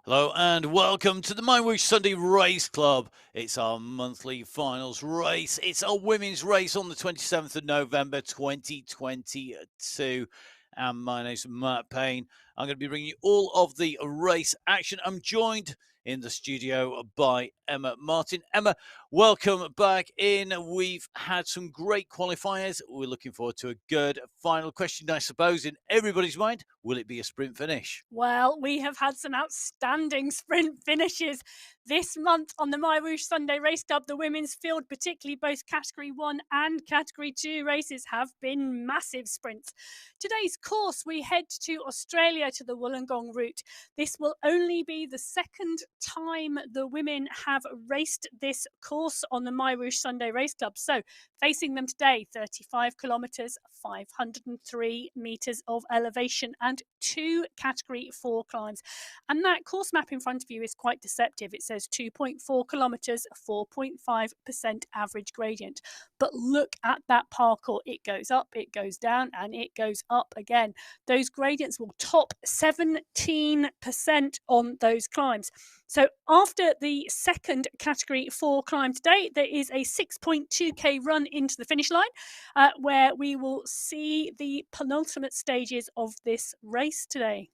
Hello and welcome to the MyWhoosh Sunday Race Club. It's our monthly finals race. It's our women's race on the 27th of November 2022. And my name's Matt Payne. I'm going to be bringing you all of the race action. I'm joined in the studio by Emma Martin. Emma, welcome back in. We've had some great qualifiers. We're looking forward to a good final question, I suppose, in everybody's mind. Will it be a sprint finish? Well, we have had some outstanding sprint finishes this month on the MyWhoosh Sunday Race Club. The women's field, particularly both Category 1 and Category 2 races, have been massive sprints. Today's course, we head to Australia to the Wollongong route. This will only be the second time the women have raced this course on the MyWhoosh Sunday Race Club. So, facing them today, 35 kilometres, 503 metres of elevation, and two Category 4 climbs. And that course map in front of you is quite deceptive. It says 2.4 kilometres, 4.5% average gradient. But look at that parkour. It goes up, it goes down, and it goes up again. Those gradients will top 17% on those climbs. So after the second Category 4 climb today, there is a 6.2k run into the finish line, where we will see the penultimate stages of this race today.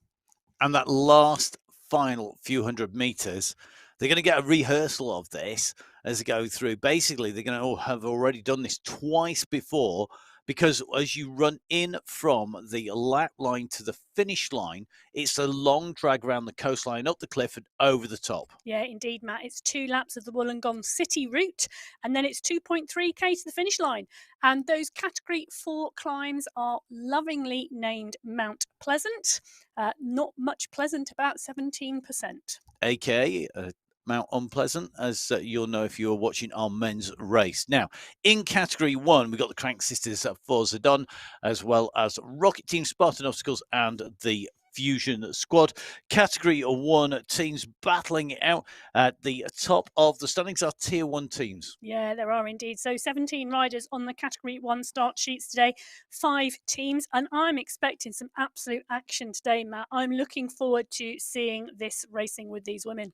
And that last final few hundred meters, they're going to get a rehearsal of this as they go through. Basically, they're going to have already done this twice before, because as you run in from the lap line to the finish line, it's a long drag around the coastline, up the cliff and over the top. Yeah, indeed, Matt. It's 2 laps of the Wollongong City route, and then it's 2.3k to the finish line. And those Category 4 climbs are lovingly named Mount Pleasant. Not much pleasant, about 17%. aka Mount Unpleasant, as you'll know if you're watching our men's race. Now, in Category 1, we've got the Crank Sisters for Zidane, as well as Rocket Team Spartan Obstacles and the Fusion Squad. Category 1 teams battling it out at the top of the standings are Tier 1 teams. Yeah, there are indeed. So 17 riders on the Category 1 start sheets today, 5 teams, and I'm expecting some absolute action today, Matt. I'm looking forward to seeing this racing with these women.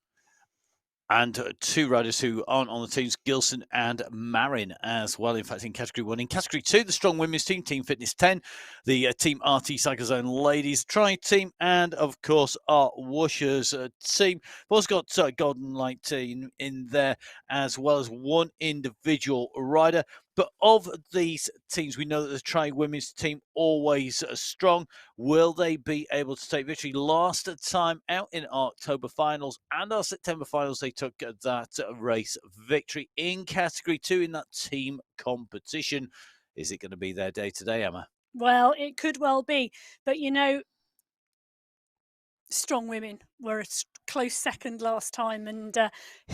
And two riders who aren't on the teams, Gilson and Marin as well. In fact, in Category 1. In Category 2, the Strong Women's Team, Team Fitness 10, the Team RT Cyclezone Ladies Tri Team, and of course, our Whooshers team. We've also got Golden Light Team in there, as well as one individual rider. But of these teams, we know that the Tri Women's team always strong. Will they be able to take victory? Last time out in October finals and our September finals, they took that race victory in Category 2 in that team competition. Is it going to be their day today, Emma? Well, it could well be. But strong women were a close second last time, and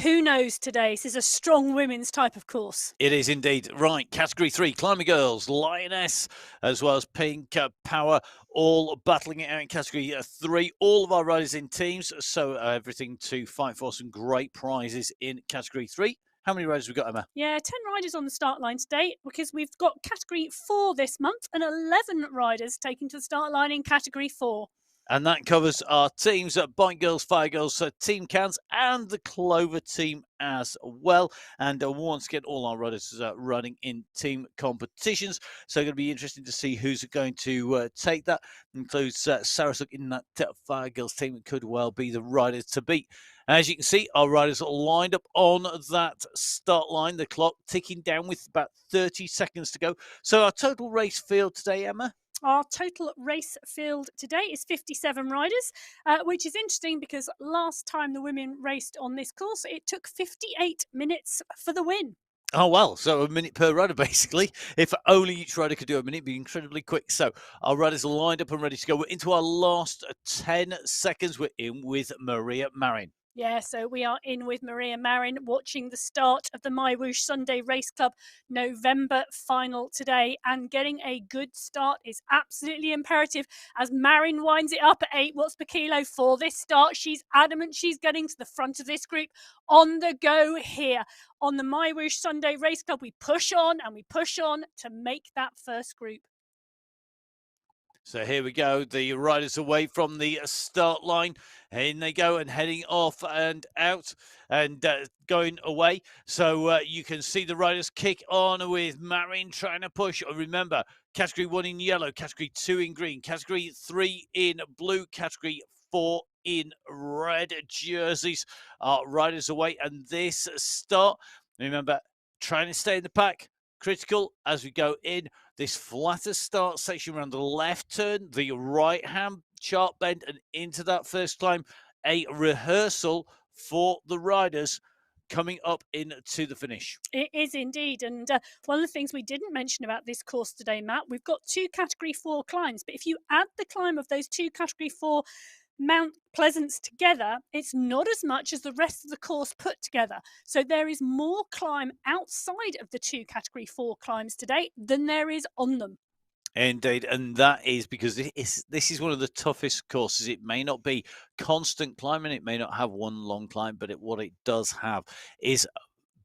who knows today? This is a strong women's type of course. It is indeed. Right, Category 3, Climbing Girls, Lioness, as well as Pink Power, all battling it out in Category 3. All of our riders in teams, so everything to fight for some great prizes in Category 3. How many riders have we got, Emma? Yeah, 10 riders on the start line today, because we've got Category 4 this month and 11 riders taking to the start line in Category 4. And that covers our teams at Bike Girls, Fire Girls, Team Cans, and the Clover team as well. And once again, all our riders are running in team competitions. So it's going to be interesting to see who's going to take that. Includes Sarasuk in that Fire Girls team. It could well be the rider to beat. As you can see, our riders are lined up on that start line. The clock ticking down with about 30 seconds to go. So our total race field today, Emma? Our total race field today is 57 riders, which is interesting because last time the women raced on this course, it took 58 minutes for the win. Oh, well, so a minute per rider, basically. If only each rider could do a minute, it'd be incredibly quick. So our riders are lined up and ready to go. We're into our last 10 seconds. We're in with Maria Marin. Yeah, so we are in with Maria Marin watching the start of the MyWhoosh Sunday Race Club November final today. And getting a good start is absolutely imperative as Marin winds it up at 8 watts per kilo for this start. She's adamant she's getting to the front of this group. On the go here on the MyWhoosh Sunday Race Club, we push on and we push on to make that first group. So here we go. The riders away from the start line. In they go and heading off and out and going away. So you can see the riders kick on with Marin trying to push. Remember, category 1 in yellow, category 2 in green, category 3 in blue, category 4 in red jerseys are riders away. And this start, remember, trying to stay in the pack. Critical as we go in this flatter start section around the left turn, the right hand sharp bend, and into that first climb. A rehearsal for the riders coming up into the finish. It is indeed. And one of the things we didn't mention about this course today, Matt, we've got 2 category 4 climbs. But if you add the climb of those 2 category 4 Mount Pleasants together, it's not as much as the rest of the course put together. So there is more climb outside of the 2 category 4 climbs today than there is on them. Indeed, and that is because this is one of the toughest courses. It may not be constant climbing, it may not have one long climb, but what it does have is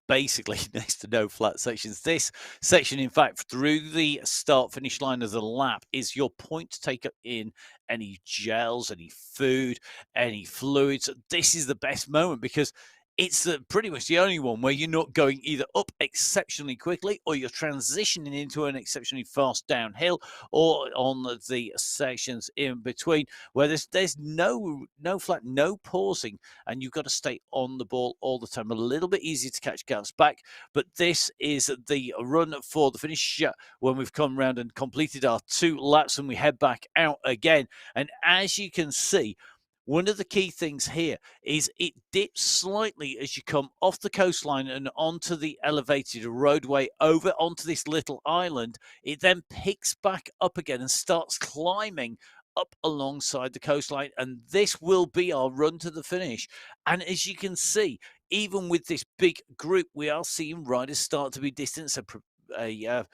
basically next to no flat sections. This section, in fact, through the start finish line of the lap is your point to take in any gels, any food, any fluids. This is the best moment because it's pretty much the only one where you're not going either up exceptionally quickly or you're transitioning into an exceptionally fast downhill, or on the sections in between where there's no flat, no pausing, and you've got to stay on the ball all the time. A little bit easier to catch gaps back, but this is the run for the finish when we've come round and completed our 2 laps and we head back out again. And as you can see, one of the key things here is it dips slightly as you come off the coastline and onto the elevated roadway over onto this little island. It then picks back up again and starts climbing up alongside the coastline. And this will be our run to the finish. And as you can see, even with this big group, we are seeing riders start to be distanced. A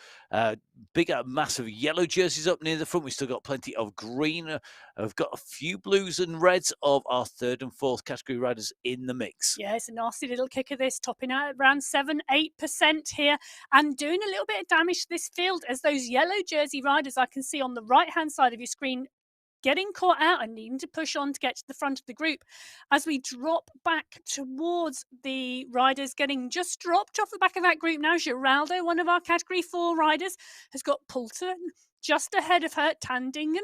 bigger mass of yellow jerseys up near the front. We've still got plenty of green. I've got a few blues and reds of our 3rd and 4th category riders in the mix. Yeah, it's a nasty little kicker, this, topping out at around 7-8% here and doing a little bit of damage to this field as those yellow jersey riders I can see on the right-hand side of your screen getting caught out and needing to push on to get to the front of the group. As we drop back towards the riders getting just dropped off the back of that group now, Geraldo, one of our category 4 riders, has got Poulton just ahead of her, Tandingen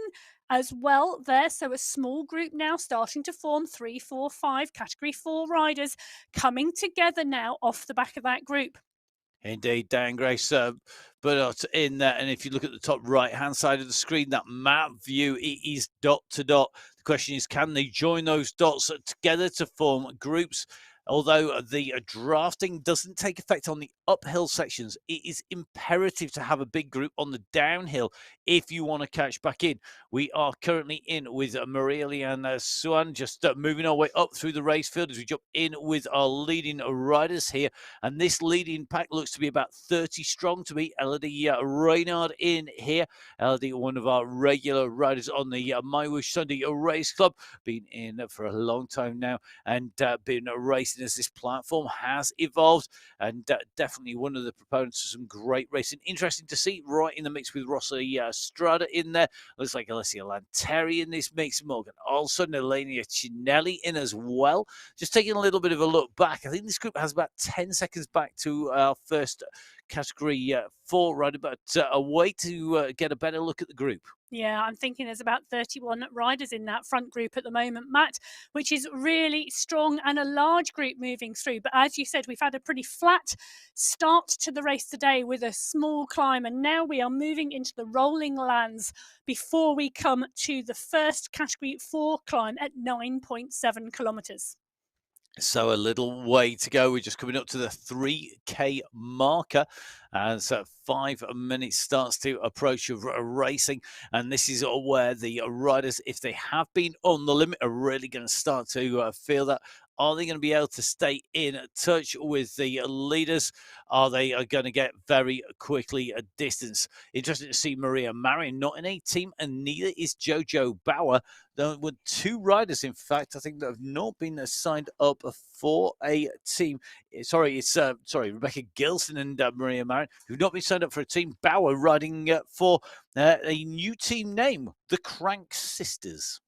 as well there. So a small group now starting to form, 3, 4, 5 category 4 riders coming together now off the back of that group. Indeed, Dan Grace, but in there, and if you look at the top right-hand side of the screen, that map view, it is dot to dot. The question is, can they join those dots together to form groups? Although the drafting doesn't take effect on the uphill sections, it is imperative to have a big group on the downhill if you want to catch back in. We are currently in with Maria-Leanne Suan, just moving our way up through the race field as we jump in with our leading riders here. And this leading pack looks to be about 30 strong to me. Elodie Reynard in here. Elodie, one of our regular riders on the MyWhoosh Sunday Race Club, been in for a long time now and been racing as this platform has evolved, and definitely one of the proponents of some great racing. Interesting to see right in the mix with Rossi Strada in there. Looks like Alessia Lanteri in this mix. Morgan also Nelania Cinelli in as well. Just taking a little bit of a look back, I think this group has about 10 seconds back to our first category 4 rider, but a way to get a better look at the group. Yeah, I'm thinking there's about 31 riders in that front group at the moment, Matt, which is really strong and a large group moving through. But as you said, we've had a pretty flat start to the race today with a small climb, and now we are moving into the rolling lands before we come to the first category 4 climb at 9.7 kilometres. So a little way to go. We're just coming up to the 3K marker as 5 minutes starts to approach of racing. And this is where the riders, if they have been on the limit, are really going to start to feel that. Are they going to be able to stay in touch with the leaders? Are they going to get very quickly a distance? Interesting to see Maria Marin not in a team, and neither is Jojo Bauer. There were 2 riders, in fact, I think, that have not been signed up for a team. Sorry, it's Rebecca Gilson and Maria Marin, who've not been signed turned up for a team. Bauer riding for a new team name, the Crank Sisters.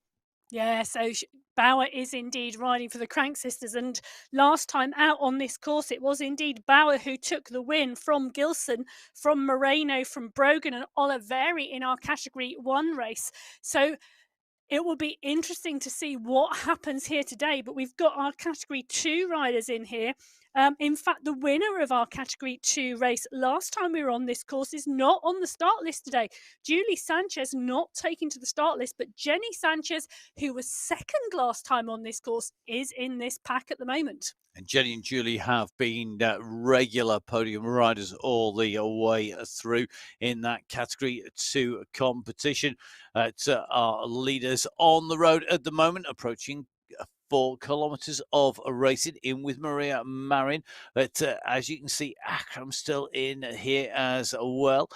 Yeah, so Bauer is indeed riding for the Crank Sisters, and last time out on this course, it was indeed Bauer who took the win from Gilson, from Moreno, from Brogan, and Oliveri in our Category 1 race. So it will be interesting to see what happens here today, but we've got our Category 2 riders in here. In fact, the winner of our Category 2 race last time we were on this course is not on the start list today. Julie Sanchez not taken to the start list, but Jenny Sanchez, who was second last time on this course, is in this pack at the moment. And Jenny and Julie have been regular podium riders all the way through in that Category 2 competition. Our leaders on the road at the moment, approaching 4 kilometers of racing in with Maria Marin. But as you can see, Akram still in here as well.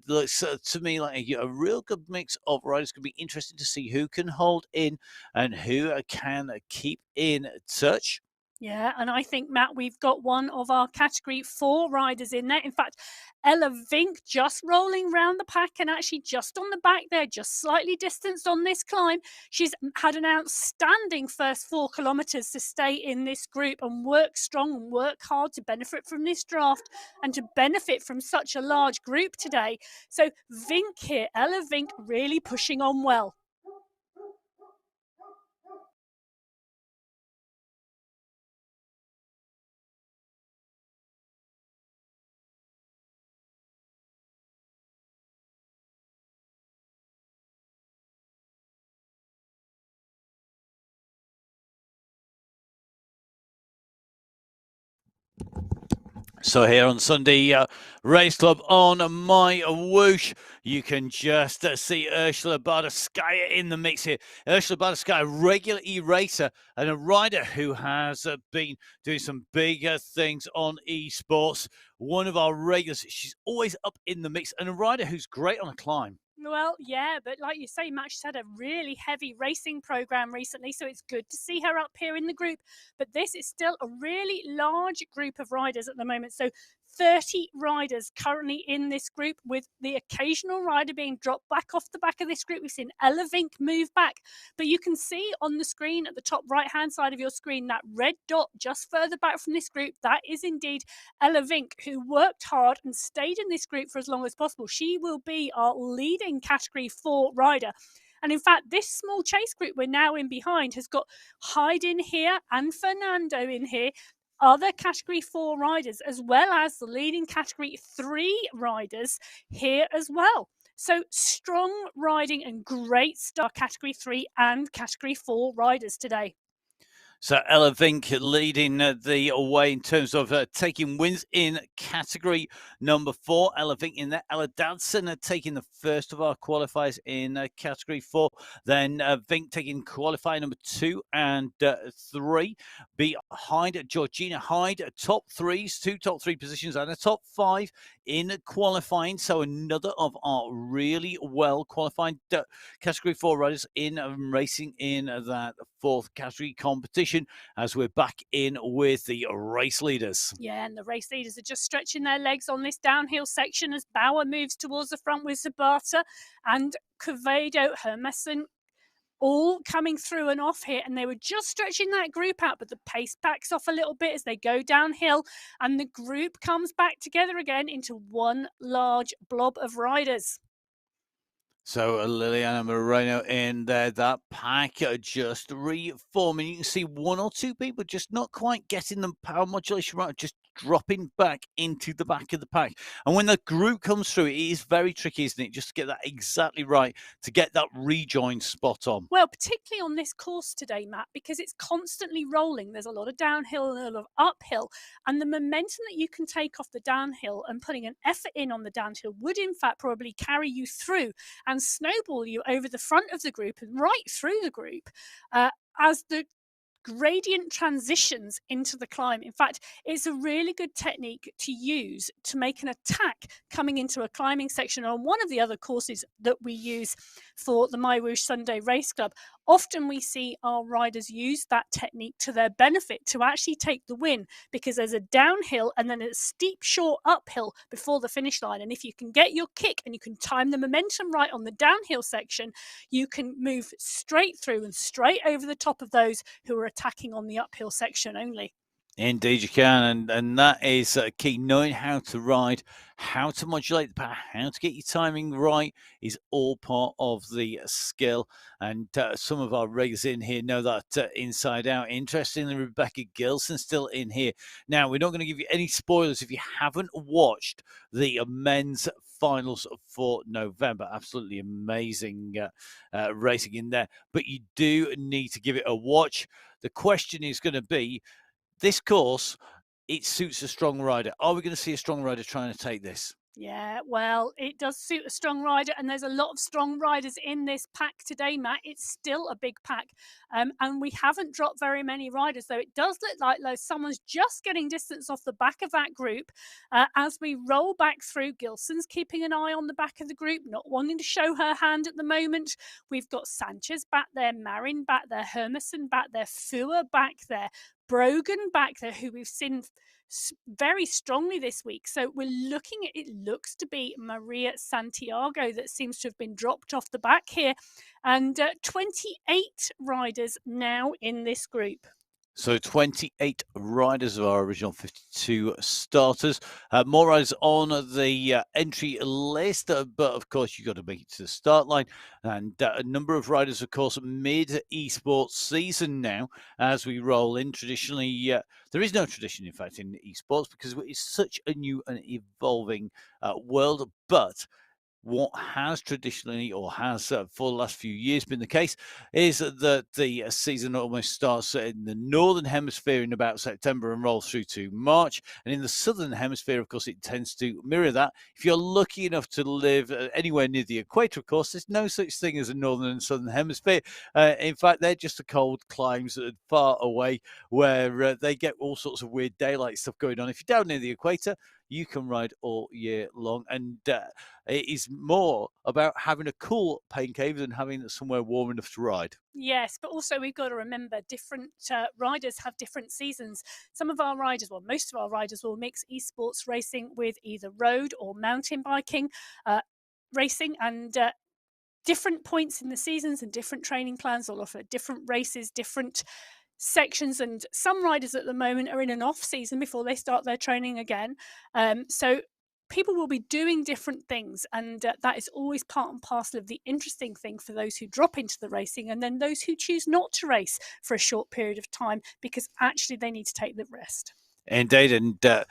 Looks to me like a real good mix of riders. Could be interesting to see who can hold in and who can keep in touch. Yeah, and I think, Matt, we've got one of our Category 4 riders in there. In fact, Ella Vink just rolling round the pack and actually just on the back there, just slightly distanced on this climb. She's had an outstanding first 4 kilometres to stay in this group and work strong and work hard to benefit from this draft and to benefit from such a large group today. So Vink here, Ella Vink really pushing on well. So here on Sunday Race Club on MyWhoosh, you can just see Ursula Bardskaya in the mix here. Ursula Bardskaya, regular e-racer and a rider who has been doing some big things on esports. One of our regulars, she's always up in the mix, and a rider who's great on a climb. Well, yeah, but like you say, Matt, she's had a really heavy racing program recently, so it's good to see her up here in the group. But this is still a really large group of riders at the moment. So 30 riders currently in this group, with the occasional rider being dropped back off the back of this group. We've seen Ella Vink move back, but you can see on the screen at the top right hand side of your screen that red dot just further back from this group. That is indeed Ella Vink, who worked hard and stayed in this group for as long as possible. She will be our leading Category 4 rider. And in fact, this small chase group we're now in behind has got Hyde in here and Fernando in here, other Category 4 riders, as well as the leading Category 3 riders here as well. So strong riding and great start, Category 3 and Category 4 riders today. So Ella Vink leading the way in terms of taking wins in category number 4. Ella Vink in there. Ella Dadson taking the first of our qualifiers in category 4. Then Vink taking qualifier number 2 and 3. Behind Georgina Hyde, top 3s, 2 top 3 positions and a top 5 in qualifying. So another of our really well qualified category 4 riders in racing in that 4th category competition, as we're back in with the race leaders. Yeah, and the race leaders are just stretching their legs on this downhill section as Bauer moves towards the front with Sabata and Quevedo, Hermeson, all coming through and off here, and they were just stretching that group out, but the pace backs off a little bit as they go downhill, and the group comes back together again into one large blob of riders. So Liliana Moreno in there, that pack just reforming. You can see 1 or 2 people just not quite getting the power modulation right, just dropping back into the back of the pack. And when the group comes through, it is very tricky, isn't it? Just to get that exactly right, to get that rejoin spot on. Well, particularly on this course today, Matt, because it's constantly rolling. There's a lot of downhill and a lot of uphill. And the momentum that you can take off the downhill and putting an effort in on the downhill would, in fact, probably carry you through and snowball you over the front of the group and right through the group as the gradient transitions into the climb. In fact, it's a really good technique to use to make an attack coming into a climbing section. On one of the other courses that we use for the MyWhoosh Sunday Race Club, often we see our riders use that technique to their benefit to actually take the win, because there's a downhill and then a steep short uphill before the finish line. And if you can get your kick and you can time the momentum right on the downhill section, you can move straight through and straight over the top of those who are attacking on the uphill section only. Indeed, you can, and that is key. Knowing how to ride, how to modulate the power, how to get your timing right is all part of the skill. And some of our riggers in here know that inside out. Interestingly, Rebecca Gilson still in here. Now, we're not going to give you any spoilers if you haven't watched the men's finals for November. Absolutely amazing racing in there, but you do need to give it a watch. The question is going to be, this course, it suits a strong rider. Are we going to see a strong rider trying to take this? Yeah, well, it does suit a strong rider, and there's a lot of strong riders in this pack today, Matt. It's still a big pack, and we haven't dropped very many riders, though it does look like someone's just getting distance off the back of that group. As we roll back through, Gilson's keeping an eye on the back of the group, not wanting to show her hand at the moment. We've got Sanchez back there, Marin back there, Hermison back there, Fua back there, Brogan back there, who we've seen very strongly this week. So we're looking at, it looks to be Maria Santiago that seems to have been dropped off the back here, and 28 riders now in this group. So 28 riders of our original 52 starters. More riders on the entry list, but of course you've got to make it to the start line. And a number of riders, of course, mid-esports season now as we roll in. Traditionally, there is no tradition, in fact, in esports because it's such a new and evolving world. But what has traditionally, or has for the last few years been the case, is that the season almost starts in the northern hemisphere in about September and rolls through to March. And in the southern hemisphere, of course, it tends to mirror that. If you're lucky enough to live anywhere near the equator, of course, there's no such thing as a northern and southern hemisphere. In fact, they're just the cold climes far away where they get all sorts of weird daylight stuff going on. If you're down near the equator, you can ride all year long. And it is more about having a cool pain cave than having somewhere warm enough to ride. Yes, but also we've got to remember different riders have different seasons. Some of our riders, well, most of our riders will mix esports racing with either road or mountain biking racing, and different points in the seasons and different training plans will offer different races, different sections, and some riders at the moment are in an off season before they start their training again. So people will be doing different things, and that is always part and parcel of the interesting thing for those who drop into the racing, and then those who choose not to race for a short period of time because actually they need to take the rest. Indeed, and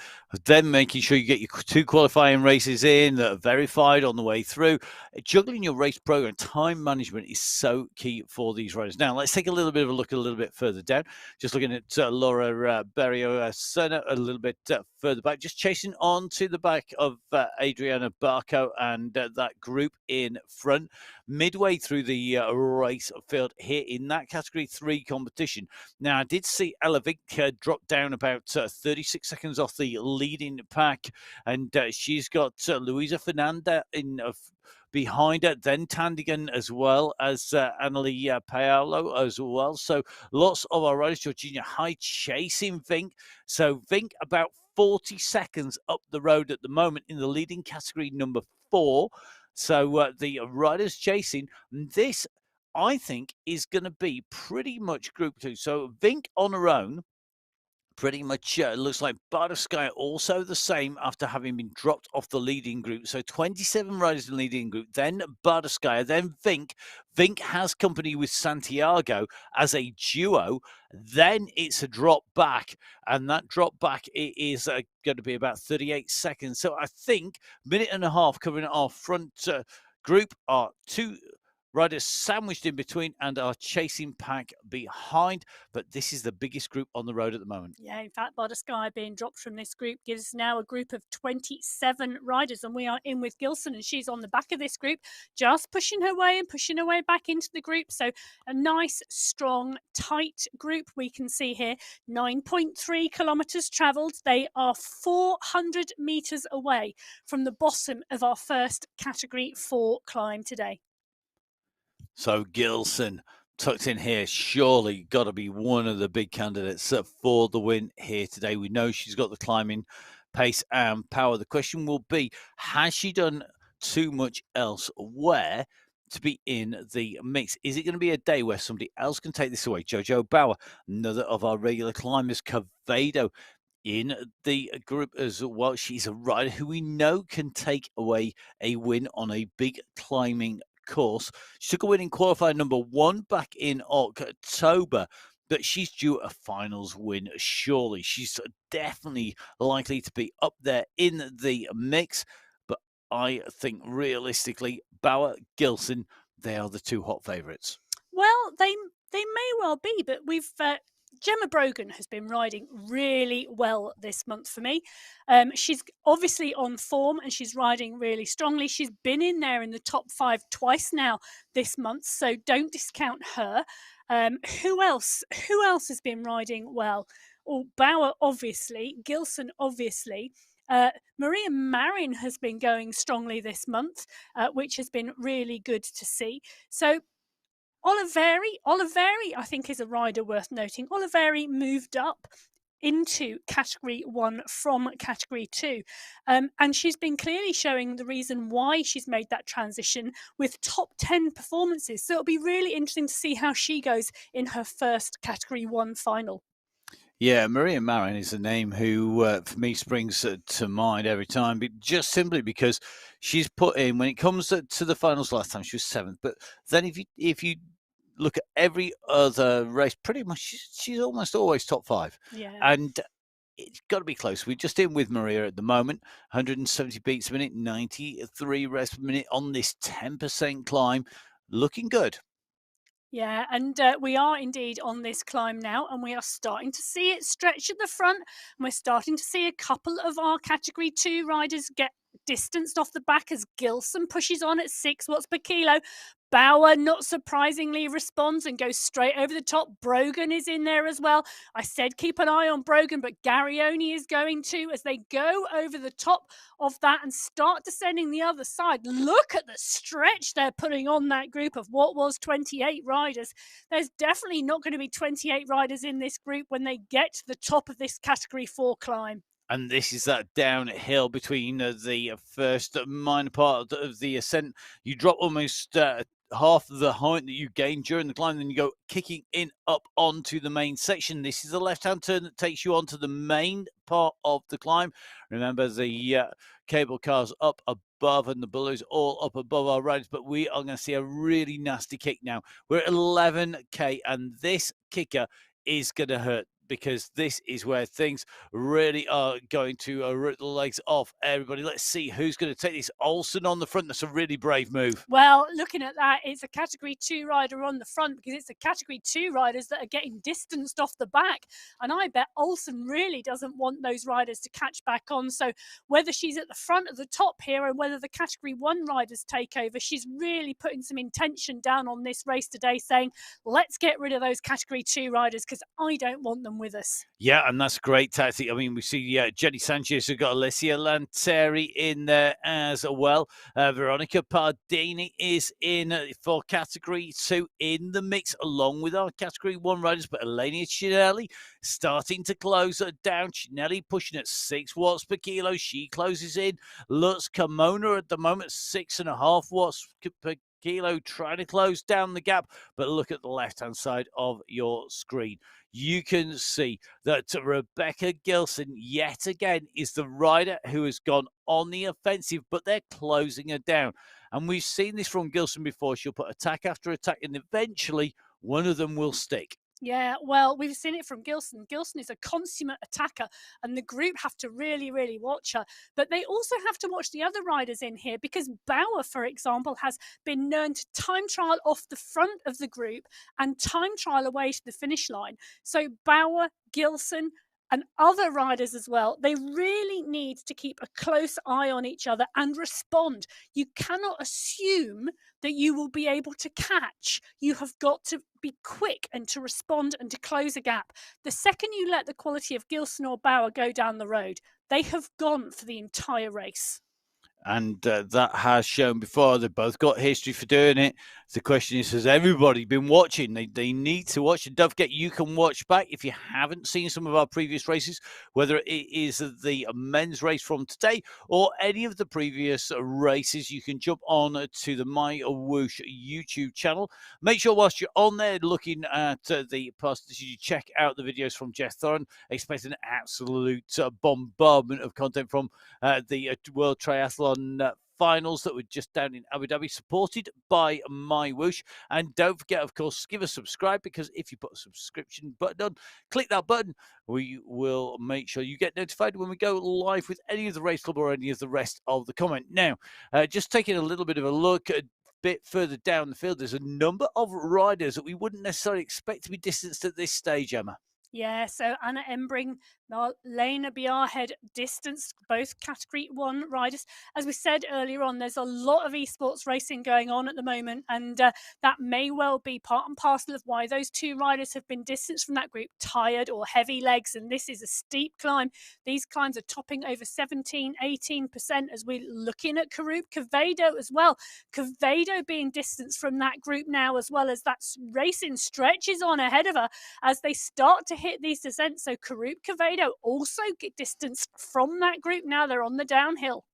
then making sure you get your 2 qualifying races in that are verified on the way through. Juggling your race program, time management is so key for these riders. Now, let's take a little bit of a look a little bit further down. Just looking at Laura Berrio Senna a little bit further back, just chasing on to the back of Adriana Barco and that group in front. Midway through the race field here in that Category 3 competition. Now, I did see Ella Vink drop down about 36 seconds off the leading pack, and she's got Luisa Fernanda in behind her, then Tandigan as well as Annalie Paolo as well. So lots of our riders, Georgina High chasing Vink. So Vink about 40 seconds up the road at the moment in the leading category number 4. So the riders chasing this, I think, is going to be pretty much Group 2. So Vink on her own, pretty much looks like Bardowskaya also the same after having been dropped off the leading group. So 27 riders in the leading group, then Bardowskaya, then Vink. Vink has company with Santiago as a duo. Then it's a drop back, and that drop back is going to be about 38 seconds. So I think minute and a half covering our front group are 2 Riders sandwiched in between and are chasing pack behind. But this is the biggest group on the road at the moment. Yeah, in fact, Barter Sky being dropped from this group gives us now a group of 27 riders, and we are in with Gilson, and she's on the back of this group, just pushing her way and pushing her way back into the group. So a nice, strong, tight group we can see here. 9.3 kilometres travelled. They are 400 metres away from the bottom of our first Category 4 climb today. So Gilson tucked in here, surely got to be one of the big candidates for the win here today. We know she's got the climbing pace and power. The question will be, has she done too much elsewhere to be in the mix? Is it going to be a day where somebody else can take this away? Jojo Bauer, another of our regular climbers, Cavado in the group as well. She's a rider who we know can take away a win on a big climbing course. She took a win in qualifier number 1 back in October, but she's due a finals win, surely. She's definitely likely to be up there in the mix, but I think realistically, Bauer, Gilson, they are the two hot favourites. Well, they may well be, but we've Gemma Brogan has been riding really well this month for me. She's obviously on form and she's riding really strongly. She's been in there in the top 5 twice now this month, so don't discount her. Who else? Who else has been riding well? Oh, Bauer, obviously. Gilson, obviously. Maria Marin has been going strongly this month, which has been really good to see. So Oliveri, I think, is a rider worth noting. Oliveri moved up into Category 1 from Category 2. And she's been clearly showing the reason why she's made that transition with top 10 performances. So it'll be really interesting to see how she goes in her first Category 1 final. Yeah, Maria Marin is a name who, for me, springs to mind every time, but just simply because she's put in, when it comes to the finals last time, she was 7th. But then if you look at every other race, pretty much she's almost always top 5. Yeah. And it's got to be close. We're just in with Maria at the moment, 170 beats a minute, 93 rests per minute on this 10% climb. Looking good. Yeah, and we are indeed on this climb now, and we are starting to see it stretch at the front. And we're starting to see a couple of our Category 2 riders get distanced off the back as Gilson pushes on at 6 watts per kilo. Bauer, not surprisingly, responds and goes straight over the top. Brogan is in there as well. I said keep an eye on Brogan, but Garioni is going too as they go over the top of that and start descending the other side. Look at the stretch they're putting on that group of what was 28 riders. There's definitely not going to be 28 riders in this group when they get to the top of this Category 4 climb. And this is that downhill between the first minor part of the ascent. You drop almost half of the height that you gain during the climb, then you go kicking in up onto the main section. This is the left-hand turn that takes you onto the main part of the climb. Remember, the cable cars up above and the balloons all up above our riders, but we are going to see a really nasty kick now. We're at 11k, and this kicker is going to hurt, because this is where things really are going to rip the legs off everybody. Let's see who's going to take this. Olsen on the front. That's a really brave move. Well, looking at that, it's a Category 2 rider on the front, because it's the Category 2 riders that are getting distanced off the back. And I bet Olsen really doesn't want those riders to catch back on. So whether she's at the front of the top here and whether the Category 1 riders take over, she's really putting some intention down on this race today, saying, let's get rid of those Category 2 riders because I don't want them with us. Yeah, and that's a great tactic. I mean, we see Jenny Sanchez, who's got Alessia Lanteri in there as well. Veronica Pardini is in for Category 2 in the mix, along with our Category 1 riders. But Elenia Cinelli starting to close down. Cinelli pushing at 6 watts per kilo. She closes in. Lutz Kimona at the moment, 6.5 watts per kilo, trying to close down the gap. But look at the left-hand side of your screen. You can see that Rebecca Gilson, yet again, is the rider who has gone on the offensive, but they're closing her down. And we've seen this from Gilson before. She'll put attack after attack, and eventually one of them will stick. Yeah, well, we've seen it from Gilson. Gilson is a consummate attacker, and the group have to really, really watch her. But they also have to watch the other riders in here because Bauer, for example, has been known to time trial off the front of the group and time trial away to the finish line. So Bauer, Gilson, and other riders as well, they really need to keep a close eye on each other and respond. You cannot assume that you will be able to catch. You have got to be quick and to respond and to close a gap. The second you let the quality of Gilson or Bauer go down the road, they have gone for the entire race. And that has shown before. They've both got history for doing it. The question is, has everybody been watching? They need to watch. And don't forget, you can watch back if you haven't seen some of our previous races, whether it is the men's race from today or any of the previous races. You can jump on to the MyWhoosh YouTube channel. Make sure whilst you're on there looking at the past, you check out the videos from Jeff Thorne. Expect an absolute bombardment of content from the World Triathlon finals that were just down in Abu Dhabi, supported by MyWhoosh. And don't forget, of course, give us subscribe, because if you put a subscription button on, click that button, we will make sure you get notified when we go live with any of the race club or any of the rest of the comment. Now, just taking a little bit of a look at bit further down the field, there's a number of riders that we wouldn't necessarily expect to be distanced at this stage, Emma. Yeah, so Anna Embring, Lena Biarhead distanced both Category 1 riders. As we said earlier on, there's a lot of esports racing going on at the moment, and that may well be part and parcel of why those two riders have been distanced from that group, tired or heavy legs, and this is a steep climb. These climbs are topping over 17, 18% as we're looking at Karub Quevedo as well. Quevedo being distanced from that group now, as well as that racing stretches on ahead of her as they start to hit these descents. So Karub Quevedo also get distanced from that group. Now they're on the downhill.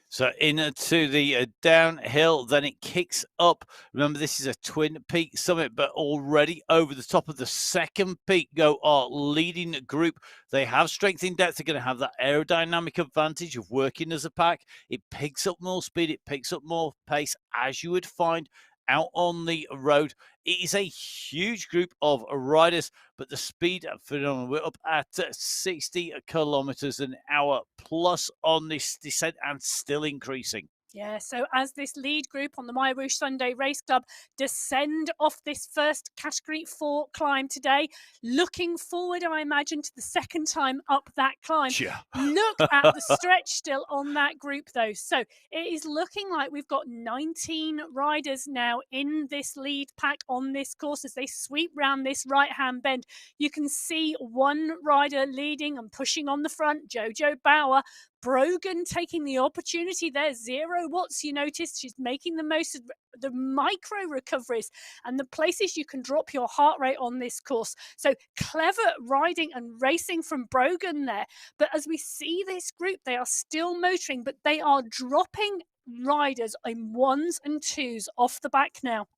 So into the downhill, then it kicks up. Remember, this is a twin peak summit, but already over the top of the second peak go our leading group. They have strength in depth. They're going to have that aerodynamic advantage of working as a pack. It picks up more speed. It picks up more pace, as you would find out on the road. It is a huge group of riders, but the speed phenomenal. We're up at 60 kilometers an hour plus on this descent, and still increasing. Yeah, so as this lead group on the MyWhoosh Sunday Race Club descend off this first Category 4 climb today, looking forward, I imagine, to the second time up that climb. Yeah. Look at the stretch still on that group, though. So it is looking like we've got 19 riders now in this lead pack on this course as they sweep round this right-hand bend. You can see one rider leading and pushing on the front, Jojo Bauer. Brogan taking the opportunity there. 0 watts, you noticed. She's making the most of the micro recoveries and the places you can drop your heart rate on this course. So clever riding and racing from Brogan there. But as we see this group, they are still motoring, but they are dropping riders in 1s and 2s off the back now.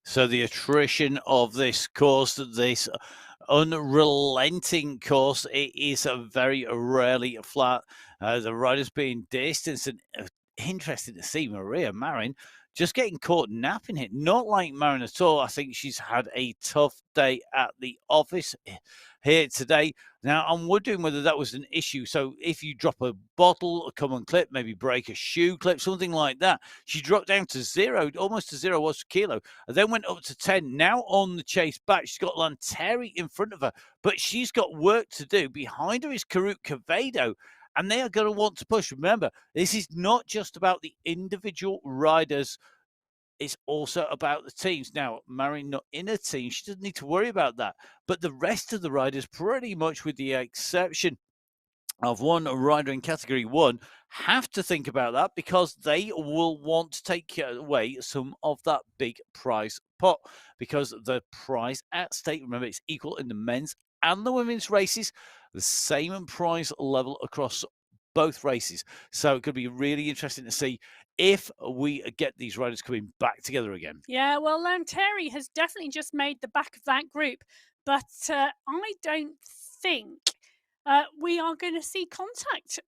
So the attrition of this course, this unrelenting course, it is a very rarely flat. The riders being distanced, and interesting to see Maria Marin just getting caught napping it. Not like Marin at all. I think she's had a tough day at the office here today. Now, I'm wondering whether that was an issue. So if you drop a bottle, a common clip, maybe break a shoe clip, something like that, she dropped down to 0, almost to 0 watts per kilo, and then went up to 10. Now on the chase back, she's got Lanteri in front of her, but she's got work to do. Behind her is Karub Quevedo, and they are going to want to push. Remember, this is not just about the individual riders. It's also about the teams. Now, Marin not in a team, she doesn't need to worry about that. But the rest of the riders, pretty much with the exception of one rider in Category 1, have to think about that, because they will want to take away some of that big prize pot, because the prize at stake, remember, it's equal in the men's and the women's races, the same prize level across both races. So it could be really interesting to see if we get these riders coming back together again. Yeah, well, Lanteri has definitely just made the back of that group, but I don't think we are going to see contact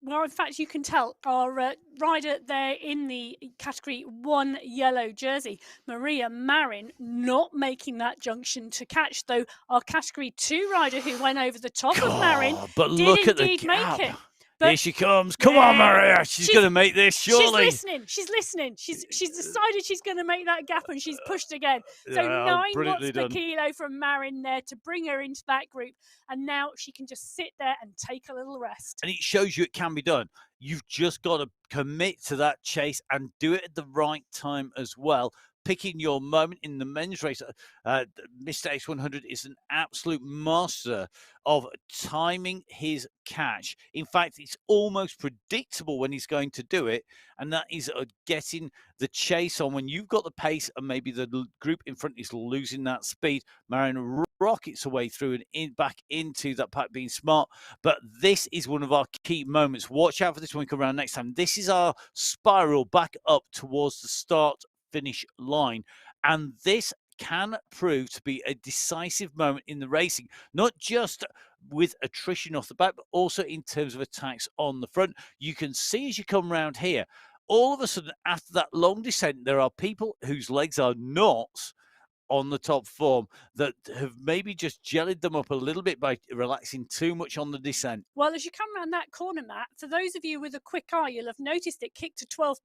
Well, in fact, you can tell our rider there in the category 1 yellow jersey, Maria Marin, not making that junction to catch, though our category 2 rider who went over the top of Marin God, but did look at the indeed make gap. it. Here But she comes. Come on, yeah, Maria. She's going to make this, surely. she's listening. She's listening. She's decided she's going to make that gap, and she's pushed again. So Yeah, 9 brilliantly watts per done. kilo from Marin there to bring her into that group, and now she can just sit there and take a little rest. And it shows you it can be done. You've just got to commit to that chase and do it at the right time as well. Picking your moment in the men's race. Mr. X100 is an absolute master of timing his catch. In fact, it's almost predictable when he's going to do it, and that is getting the chase on when you've got the pace and maybe the group in front is losing that speed. Marion rockets her way through and back into that pack, being smart. But this is one of our key moments. Watch out for this when we come around next time. This is our spiral back up towards the start finish line, and this can prove to be a decisive moment in the racing, not just with attrition off the back, but also in terms of attacks on the front. You can see as you come around here, all of a sudden after that long descent, there are people whose legs are not on the top form that have maybe just jellied them up a little bit by relaxing too much on the descent. Well, as you come around that corner, Matt, for those of you with a quick eye, you'll have noticed it kicked to 12%.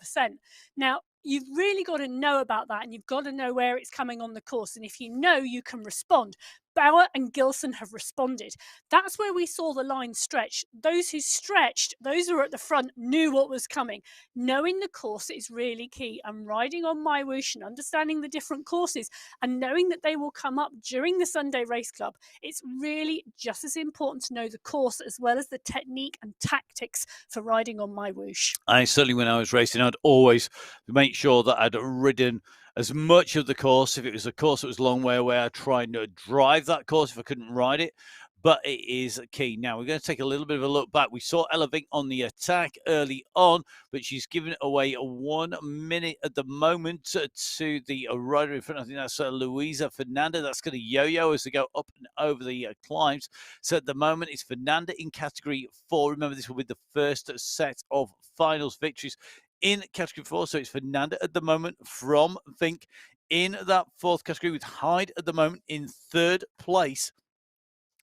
Now, you've really got to know about that, and you've got to know where it's coming on the course. And if you know, you can respond. Bauer and Gilson have responded. That's where we saw the line stretch. Those who stretched, those who were at the front, knew what was coming. Knowing the course is really key. And riding on MyWhoosh and understanding the different courses and knowing that they will come up during the Sunday Race Club, it's really just as important to know the course as well as the technique and tactics for riding on MyWhoosh. I certainly, when I was racing, I'd always make sure that I'd ridden as much of the course. If it was a course that was a long way away, I'd try and drive that course if I couldn't ride it. But it is key. Now, we're going to take a little bit of a look back. We saw Ella Vink on the attack early on, but she's given away 1 minute at the moment to the rider in front. I think that's Luisa Fernanda. That's going to yo-yo as they go up and over the climbs. So at the moment, it's Fernanda in category 4. Remember, this will be the first set of finals victories in category 4. So it's Fernanda at the moment from Vink in that 4th category, with Hyde at the moment in 3rd place.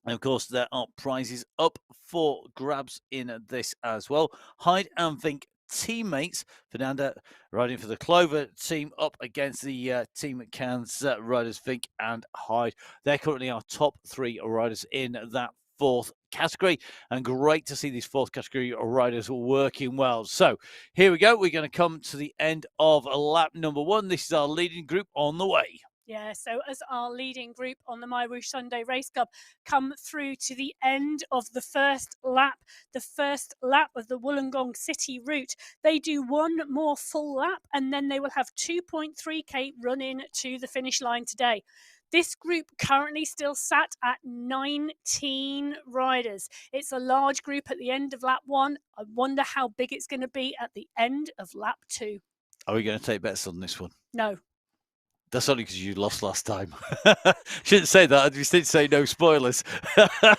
And of course, there are prizes up for grabs in this as well. Hyde and Vink teammates. Fernanda riding for the Clover team up against the Team Cans riders, Vink and Hyde. They're currently our top 3 riders in that 4th category, and great to see these 4th category riders working well. So here we go. We're going to come to the end of lap number 1. This is our leading group on the way. Yeah, so as our leading group on the MyWhoosh Sunday Race Club come through to the end of the first lap of the Wollongong City route, they do one more full lap and then they will have 2.3k run in to the finish line today. This group currently still sat at 19 riders. It's a large group at the end of lap 1. I wonder how big it's going to be at the end of lap 2. Are we going to take bets on this one? No. That's only because you lost last time. Shouldn't say that. I just did say no spoilers.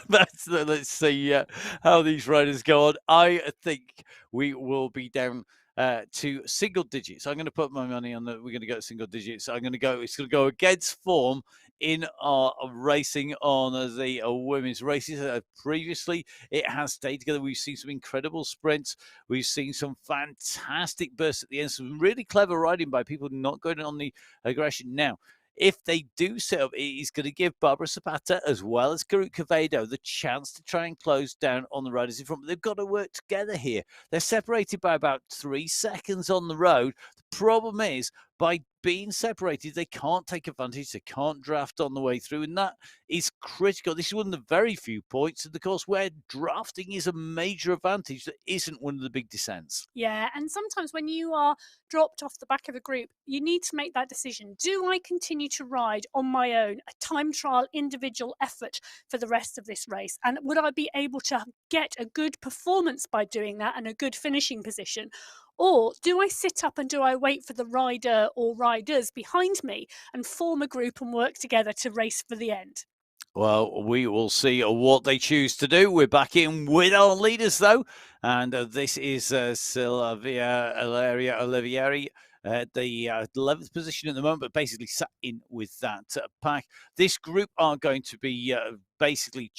Let's see how these riders go on. I think we will be down to single digits. I'm going to put my money on that. We're going to go to single digits. It's going to go against form in our racing on the women's races. Previously, it has stayed together. We've seen some incredible sprints. We've seen some fantastic bursts at the end. Some really clever riding by people not going on the aggression. Now, if they do set up, it is going to give Barbara Zapata as well as Karut Quevedo the chance to try and close down on the riders in front. But they've got to work together here. They're separated by about 3 seconds on the road. The problem is, by being separated, they can't take advantage. They can't draft on the way through, and that is critical. This is one of the very few points in the course where drafting is a major advantage that isn't one of the big descents. Yeah, and sometimes when you are dropped off the back of a group, you need to make that decision. Do I continue to ride on my own, a time trial individual effort for the rest of this race? And would I be able to get a good performance by doing that and a good finishing position? Or do I sit up and do I wait for the rider or riders behind me and form a group and work together to race for the end? Well, we will see what they choose to do. We're back in with our leaders, though, and this is Sylvia Olivieri at the 11th position at the moment, but basically sat in with that pack. This group are going to be basically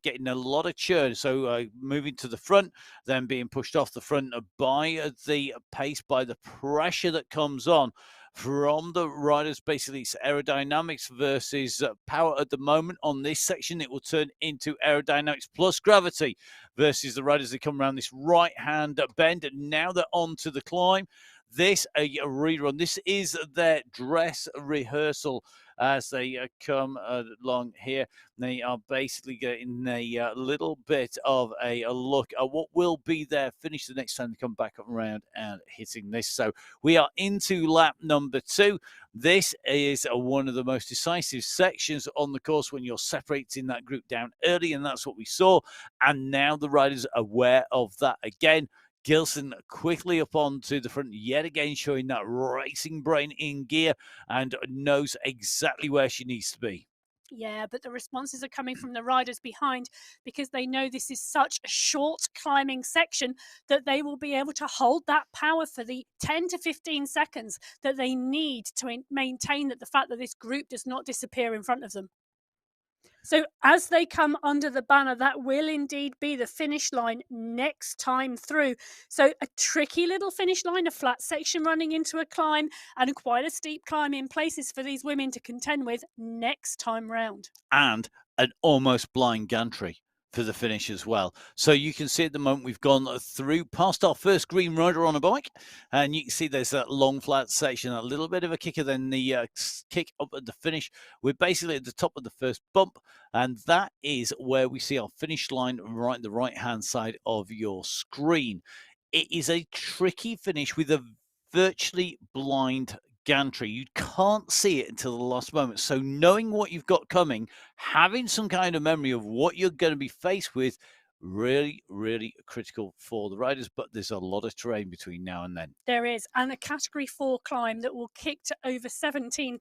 getting a lot of churn, so moving to the front, then being pushed off the front by the pace, by the pressure that comes on from the riders. Basically, it's aerodynamics versus power at the moment. On this section, it will turn into aerodynamics plus gravity versus the riders that come around this right-hand bend. And now they're on to the climb. This a rerun. This is their dress rehearsal as they come along here. They are basically getting a little bit of a look at what will be their finish the next time they come back around and hitting this. So we are into lap number 2. This is one of the most decisive sections on the course when you're separating that group down early, and that's what we saw. And now the riders are aware of that again. Gilson quickly up onto the front, yet again showing that racing brain in gear and knows exactly where she needs to be. Yeah, but the responses are coming from the riders behind because they know this is such a short climbing section that they will be able to hold that power for the 10 to 15 seconds that they need to maintain that the fact that this group does not disappear in front of them. So as they come under the banner, that will indeed be the finish line next time through. So a tricky little finish line, a flat section running into a climb, and quite a steep climb in places for these women to contend with next time round. And an almost blind gantry for the finish as well. So you can see at the moment we've gone through past our first green rider on a bike, and you can see there's that long flat section, a little bit of a kicker, then the kick up at the finish. We're basically at the top of the first bump, and that is where we see our finish line right the right hand side of your screen. It is a tricky finish with a virtually blind gantry. You can't see it until the last moment. So knowing what you've got coming, having some kind of memory of what you're going to be faced with, really, really critical for the riders. But there's a lot of terrain between now and then. There is, and a category 4 climb that will kick to over 17%,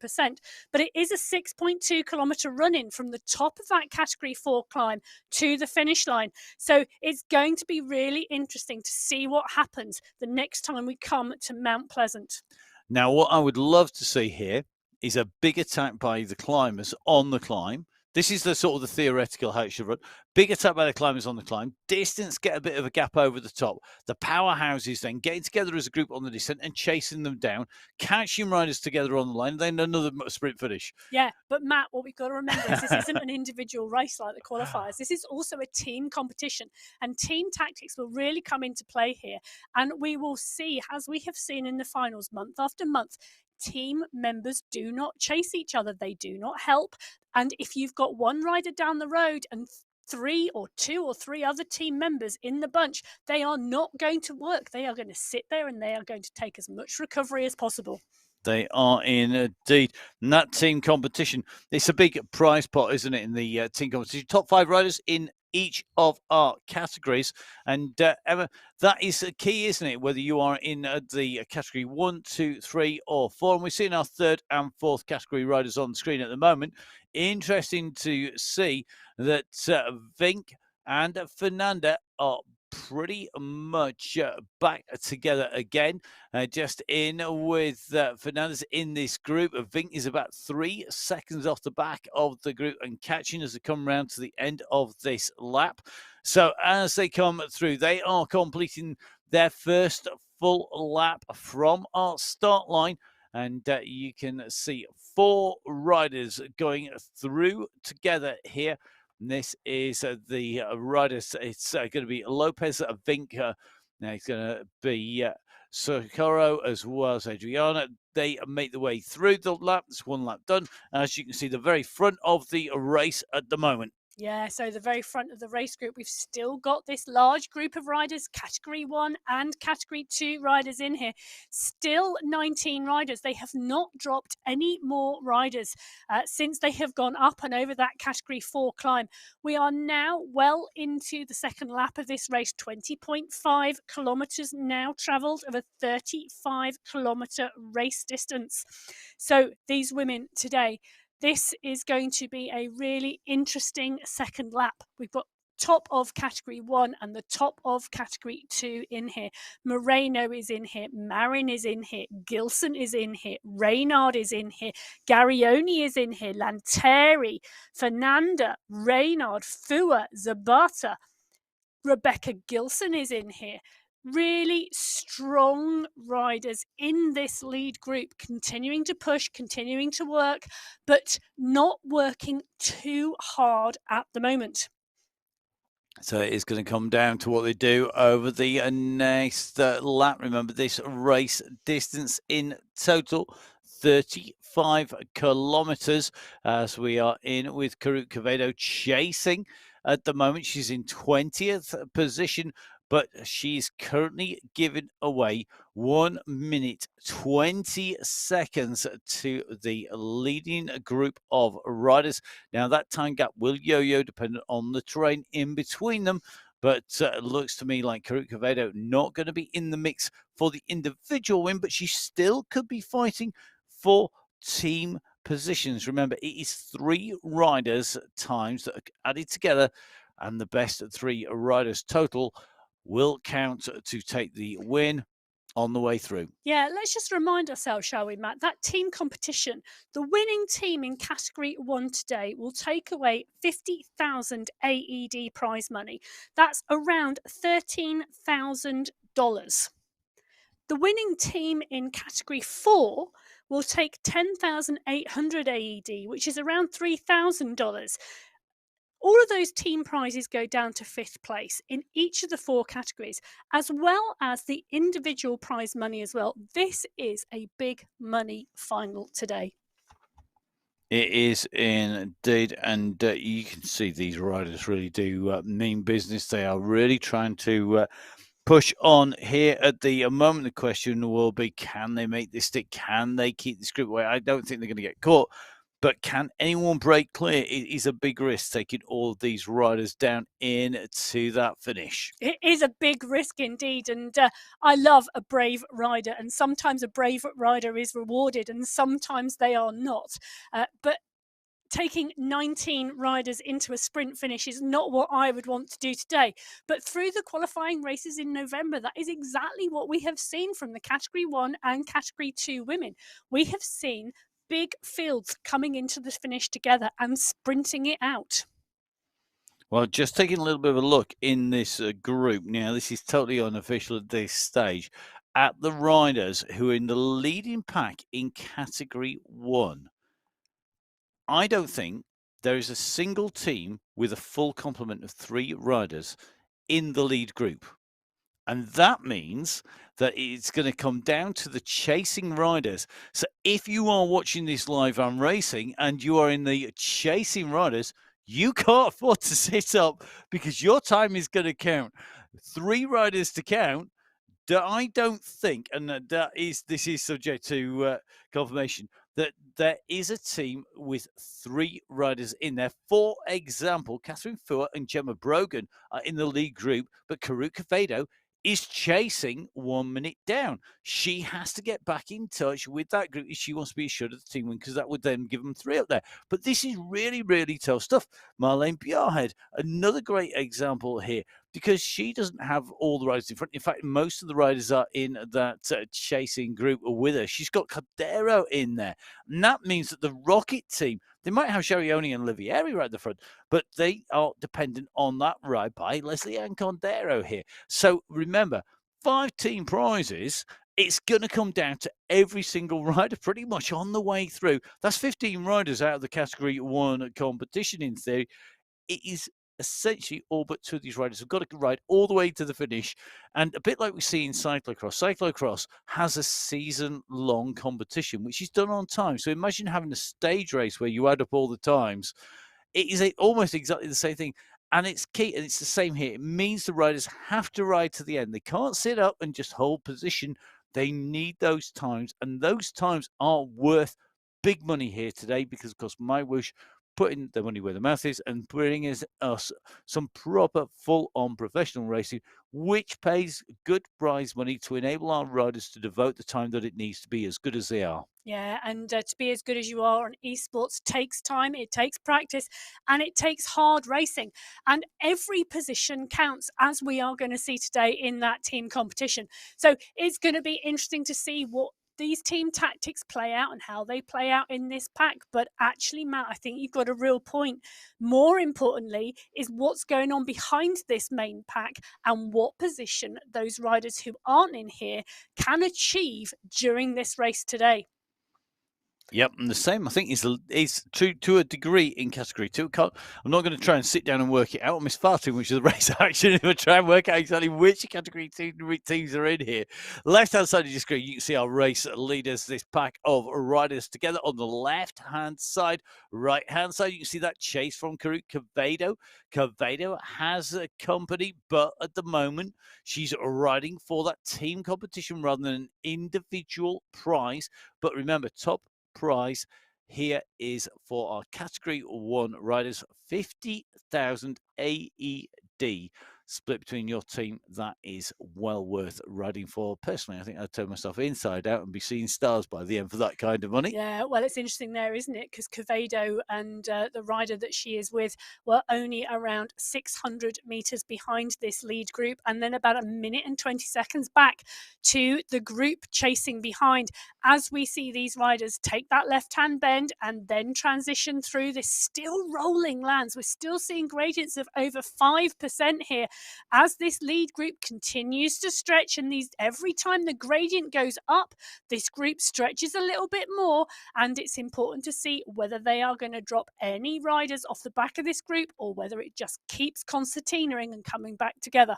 but it is a 6.2 kilometre run in from the top of that category 4 climb to the finish line. So it's going to be really interesting to see what happens the next time we come to Mount Pleasant. Now, what I would love to see here is a big attack by the climbers on the climb. This is the sort of the theoretical how it should run. Big attack by the climbers on the climb. Distance, get a bit of a gap over the top. The powerhouses then getting together as a group on the descent and chasing them down. Catching riders together on the line. Then another sprint finish. Yeah, but Matt, what we've got to remember is this isn't an individual race like the qualifiers. This is also a team competition, and team tactics will really come into play here. And we will see, as we have seen in the finals month after month, team members do not chase each other. They do not help. And if you've got one rider down the road and 2 or 3 other team members in the bunch, they are not going to work. They are going to sit there and they are going to take as much recovery as possible. They are indeed. And that team competition, it's a big prize pot, isn't it, in the team competition? Top 5 riders in each of our categories. And Emma, that is a key, isn't it? Whether you are in the category 1, 2, 3, or 4. And we're seeing our 3rd and 4th category riders on the screen at the moment. Interesting to see that Vink and Fernanda are pretty much back together again. Just in with Fernandez in this group. Vink is about 3 seconds off the back of the group and catching as they come round to the end of this lap. So as they come through, they are completing their first full lap from our start line. And you can see 4 riders going through together here. And this is the riders. It's going to be Lopez Vink. Now it's going to be Socorro as well as Adriana. They make the way through the lap. It's 1 lap done. As you can see, the very front of the race at the moment. Yeah, so the very front of the race group, we've still got this large group of riders, Category 1 and Category 2 riders in here. Still 19 riders. They have not dropped any more riders since they have gone up and over that Category 4 climb. We are now well into the second lap of this race, 20.5 kilometres now travelled of a 35-kilometre race distance. So these women today, This is going to be a really interesting second lap. We've got top of category 1 and the top of category 2 in here. Moreno is in here, Marin is in here, Gilson is in here, Reynard is in here, Garioni is in here, Lanteri, Fernanda, Reynard, Fua, Zabata, Rebecca Gilson is in here. Really strong riders in this lead group, continuing to push, continuing to work, but not working too hard at the moment. So it is going to come down to what they do over the next lap. Remember, this race distance in total 35 kilometers, as we are in with Karut Quevedo chasing at the moment. She's in 20th position, but she's currently given away 1 minute 20 seconds to the leading group of riders. Now, that time gap will yo-yo depending on the terrain in between them, but it looks to me like Karut Quevedo not going to be in the mix for the individual win, but she still could be fighting for team positions. Remember, it is 3 riders times that are added together, and the best 3 riders total will count to take the win on the way through. Yeah, let's just remind ourselves, shall we, Matt, that team competition, the winning team in category 1 today will take away 50,000 AED prize money. That's around $13,000. The winning team in category 4 will take 10,800 AED, which is around $3,000. All of those team prizes go down to 5th place in each of the 4 categories, as well as the individual prize money as well. This is a big money final today. It is indeed, and you can see these riders really do mean business. They are really trying to push on here at the moment. The question will be, can they make this stick? Can they keep this group away? I don't think they're going to get caught. But can anyone break clear? It is a big risk taking all of these riders down into that finish. It is a big risk indeed, and I love a brave rider, and sometimes a brave rider is rewarded and sometimes they are not. But taking 19 riders into a sprint finish is not what I would want to do today. But through the qualifying races in November, that is exactly what we have seen from the Category 1 and Category 2 women. We have seen big fields coming into the finish together and sprinting it out. Well, just taking a little bit of a look in this group. Now, this is totally unofficial at this stage. At the riders who are in the leading pack in Category 1, I don't think there is a single team with a full complement of 3 riders in the lead group. And that means that it's going to come down to the chasing riders. So if you are watching this live on racing and you are in the chasing riders, you can't afford to sit up because your time is going to count. 3 riders to count. I don't think, and this is subject to confirmation, that there is a team with 3 riders in there. For example, Catherine Fua and Gemma Brogan are in the lead group, but Karut Quevedo is chasing 1 minute down. She has to get back in touch with that group if she wants to be assured of the team win, because that would then give them 3 up there. But this is really, really tough stuff. Marlene Bjarhead, another great example here, because she doesn't have all the riders in front. In fact, most of the riders are in that chasing group with her. She's got Cordero in there. And that means that the Rocket team, they might have Sharioni and Livieri right at the front, but they are dependent on that ride by Leslie Ann Cordero here. So remember, 5 team prizes. It's going to come down to every single rider pretty much on the way through. That's 15 riders out of the Category 1 competition in theory. It is essentially all but 2 of these riders have got to ride all the way to the finish. And a bit like we see in cyclocross, cyclocross has a season-long competition, which is done on time. So imagine having a stage race where you add up all the times. It is almost exactly the same thing. And it's key, and it's the same here. It means the riders have to ride to the end. They can't sit up and just hold position. They need those times, and those times are worth big money here today because, of course, MyWhoosh putting their money where their mouth is and bringing us some proper full-on professional racing, which pays good prize money to enable our riders to devote the time that it needs to be as good as they are. Yeah, and to be as good as you are on esports takes time, it takes practice, and it takes hard racing. And every position counts, as we are going to see today in that team competition. So it's going to be interesting to see what these team tactics play out and how they play out in this pack. But actually, Matt, I think you've got a real point. More importantly, is what's going on behind this main pack and what position those riders who aren't in here can achieve during this race today. Yep, and the same I think is true to a degree in category two. I'm not going to try and sit down and work it out. I miss far too much of the race action if I try and work out exactly which category two teams are in here. Left hand side of your screen, you can see our race leaders, this pack of riders together on the left hand side. Right hand side, you can see that chase from Karut Cavado. Cavado has a company, but at the moment she's riding for that team competition rather than an individual prize. But remember, top prize here is for our category one riders, 50,000 AED split between your team. That is well worth riding for. Personally, I think I'd turn myself inside out and be seeing stars by the end for that kind of money. Yeah, well, it's interesting there, isn't it? Because Cavado and the rider that she is with were only around 600 meters behind this lead group, and then about a minute and 20 seconds back to the group chasing behind. As we see these riders take that left-hand bend and then transition through this still rolling lands, we're still seeing gradients of over 5% here as this lead group continues to stretch. And these every time the gradient goes up, this group stretches a little bit more, and it's important to see whether they are going to drop any riders off the back of this group or whether it just keeps concertinaing and coming back together.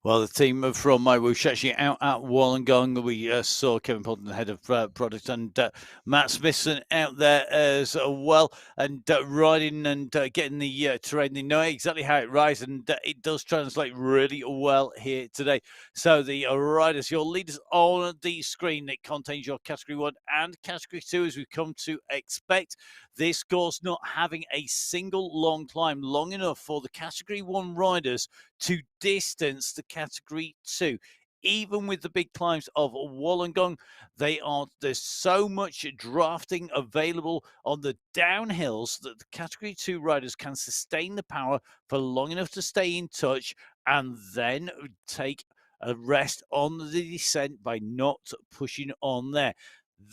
Well, the team from MyWhoosh actually out at Wollongong. We saw Kevin Polton, the head of product, and Matt Smithson out there as well, and riding and getting the terrain. They know exactly how it rides, and it does translate really well here today. So the riders, your leaders on the screen, it contains your category one and category two, as we've come to expect. This course not having a single long climb long enough for the category one riders to distance the category two. Even with the big climbs of Wollongong, there's so much drafting available on the downhills that the category two riders can sustain the power for long enough to stay in touch and then take a rest on the descent by not pushing on there.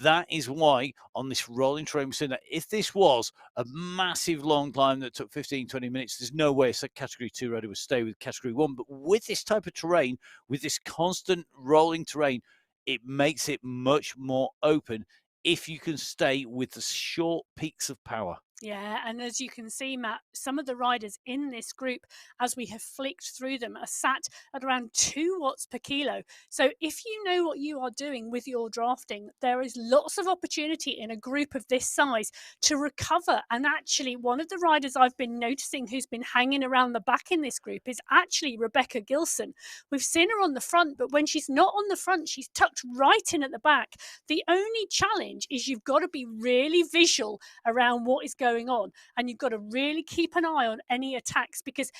That is why on this rolling terrain, we're saying that if this was a massive long climb that took 15, 20 minutes, there's no way a category two rider would stay with category one. But with this type of terrain, with this constant rolling terrain, it makes it much more open if you can stay with the short peaks of power. Yeah, and as you can see, Matt, some of the riders in this group, as we have flicked through them, are sat at around 2 watts per kilo. So if you know what you are doing with your drafting, there is lots of opportunity in a group of this size to recover. And actually, one of the riders I've been noticing who's been hanging around the back in this group is actually Rebecca Gilson. We've seen her on the front, but when she's not on the front, she's tucked right in at the back. The only challenge is you've got to be really visual around what is going on, and you've got to really keep an eye on any attacks, because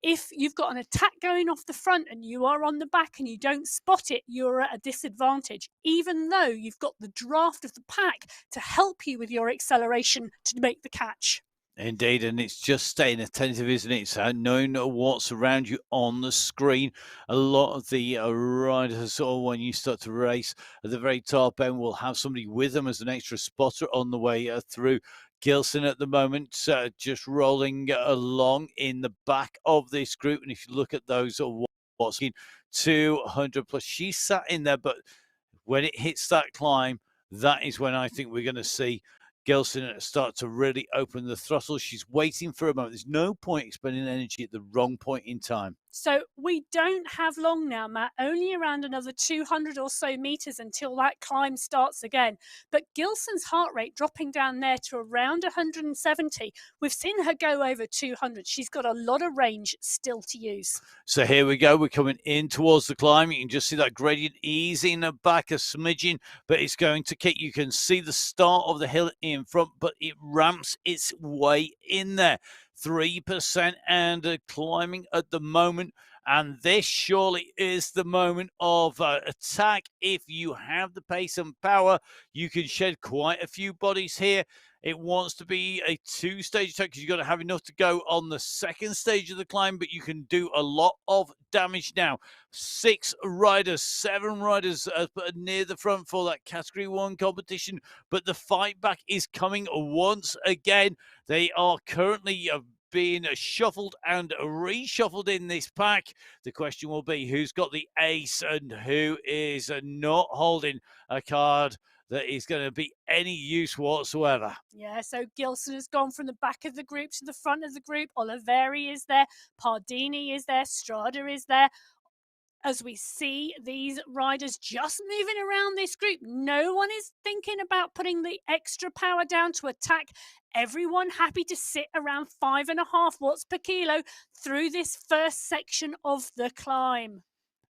if you've got an attack going off the front and you are on the back and you don't spot it, you're at a disadvantage, even though you've got the draft of the pack to help you with your acceleration to make the catch. Indeed, and it's just staying attentive, isn't it? So knowing what's around you on the screen. A lot of the riders, or when you start to race at the very top end, will have somebody with them as an extra spotter on the way through. Gilson at the moment just rolling along in the back of this group. And if you look at those, what's in 200 plus, she's sat in there, but when it hits that climb, that is when I think we're going to see Gilson start to really open the throttle. She's waiting for a moment. There's no point expending energy at the wrong point in time. So we don't have long now, Matt, only around another 200 or so meters until that climb starts again. But Gilson's heart rate dropping down there to around 170. We've seen her go over 200. She's got a lot of range still to use. So here we go. We're coming in towards the climb. You can just see that gradient easing back a smidgen, but it's going to kick. You can see the start of the hill in front, but it ramps its way in there. 3% and climbing at the moment. And this surely is the moment of attack. If you have the pace and power, you can shed quite a few bodies here. It wants to be a two-stage attack because you've got to have enough to go on the second stage of the climb, but you can do a lot of damage now. 6 riders, 7 riders near the front for that Category 1 competition, but the fight back is coming once again. They are currently being shuffled and reshuffled in this pack. The question will be who's got the ace and who is not holding a card that is going to be any use whatsoever. Yeah, so Gilson has gone from the back of the group to the front of the group. Oliveri is there, Pardini is there, Strada is there. As we see these riders just moving around this group, no one is thinking about putting the extra power down to attack. Everyone happy to sit around 5.5 watts per kilo through this first section of the climb.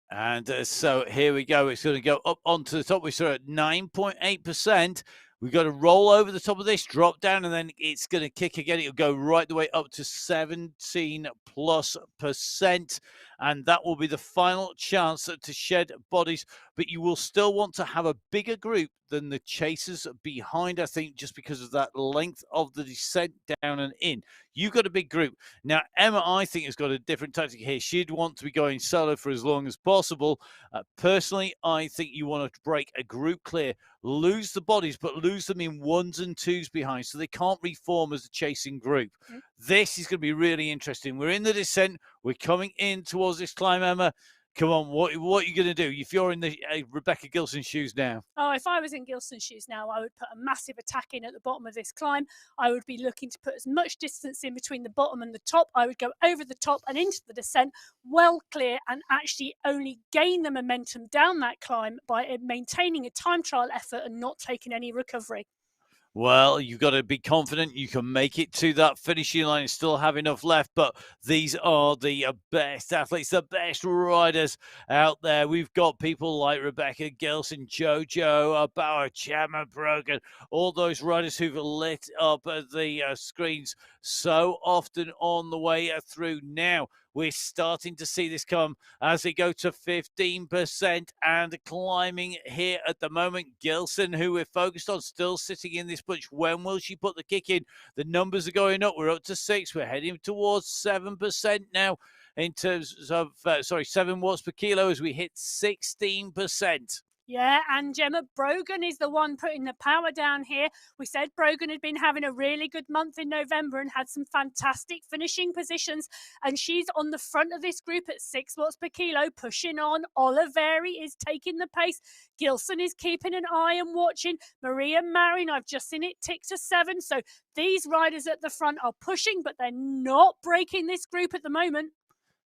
And so here we go. It's going to go up onto the top. We're still at 9.8%. We've got to roll over the top of this, drop down, and then it's going to kick again. It'll go right the way up to 17+%. And that will be the final chance to shed bodies. But you will still want to have a bigger group than the chasers behind, I think, just because of that length of the descent down and in. You've got a big group. Now, Emma, I think, has got a different tactic here. She'd want to be going solo for as long as possible. Personally, I think you want to break a group clear, lose the bodies, but lose them in 1s and 2s behind so they can't reform as a chasing group. Mm-hmm. This is going to be really interesting. We're in the descent. We're coming in towards this climb, Emma. Come on, what are you going to do if you're in the Rebecca Gilson shoes now? Oh, if I was in Gilson's shoes now, I would put a massive attack in at the bottom of this climb. I would be looking to put as much distance in between the bottom and the top. I would go over the top and into the descent, well clear, and actually only gain the momentum down that climb by maintaining a time trial effort and not taking any recovery. Well, you've got to be confident you can make it to that finishing line and still have enough left. But these are the best athletes, the best riders out there. We've got people like Rebecca Gilson, Jojo Bauer, Gemma Brogan, all those riders who've lit up the screens so often on the way through now. We're starting to see this come as they go to 15% and climbing here at the moment. Gilson, who we're focused on, still sitting in this bunch. When will she put the kick in? The numbers are going up. We're up to 6. We're heading towards 7% now in terms of, 7 watts per kilo as we hit 16%. Yeah, and Gemma Brogan is the one putting the power down here. We said Brogan had been having a really good month in November and had some fantastic finishing positions. And she's on the front of this group at 6 watts per kilo, pushing on. Oliveri is taking the pace. Gilson is keeping an eye and watching. Maria Marin, I've just seen it tick to 7. So these riders at the front are pushing, but they're not breaking this group at the moment.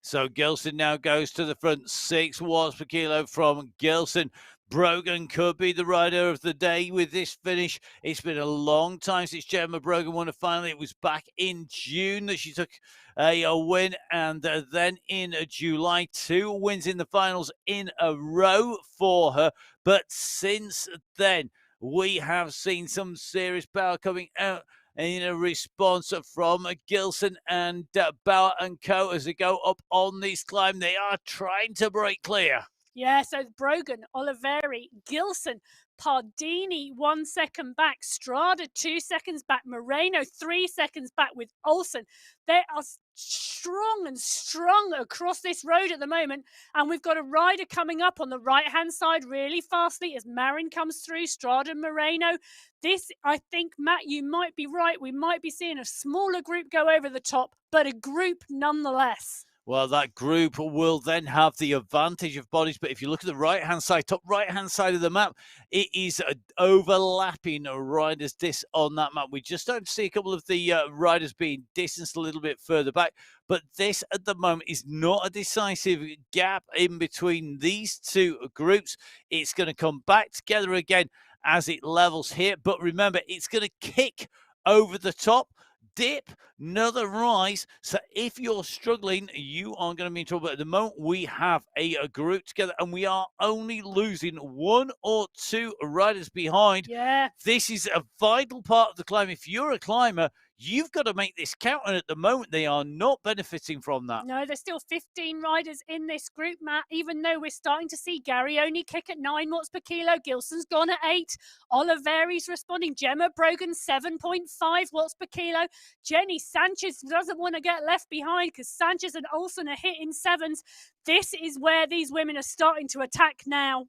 So Gilson now goes to the front, 6 watts per kilo from Gilson. Brogan could be the rider of the day with this finish. It's been a long time since Gemma Brogan won a final. It was back in June that she took a win, and then in July, 2 wins in the finals in a row for her. But since then, we have seen some serious power coming out in a response from Gilson and Bauer and Co. as they go up on this climb. They are trying to break clear. Yeah, so Brogan, Oliveri, Gilson, Pardini 1 second back, Strada 2 seconds back, Moreno 3 seconds back with Olsen. They are strong and strong across this road at the moment. And we've got a rider coming up on the right-hand side really fastly as Marin comes through, Strada and Moreno. This, I think, Matt, you might be right. We might be seeing a smaller group go over the top, but a group nonetheless. Well, that group will then have the advantage of bodies. But if you look at the right-hand side, top right-hand side of the map, it is overlapping riders this on that map. We just don't see a couple of the riders being distanced a little bit further back. But this at the moment is not a decisive gap in between these two groups. It's going to come back together again as it levels here. But remember, it's going to kick over the top, dip, another rise. So if you're struggling, you are going to be in trouble. At the moment, we have a group together and we are only losing one or two riders behind. Yeah. This is a vital part of the climb. If you're a climber, you've got to make this count. And at the moment, they are not benefiting from that. No, there's still 15 riders in this group, Matt, even though we're starting to see Gary only kick at 9 watts per kilo. Gilson's gone at 8. Oliveri's responding. Gemma Brogan, 7.5 watts per kilo. Jenny Sanchez doesn't want to get left behind because Sanchez and Olsen are hitting 7s. This is where these women are starting to attack now.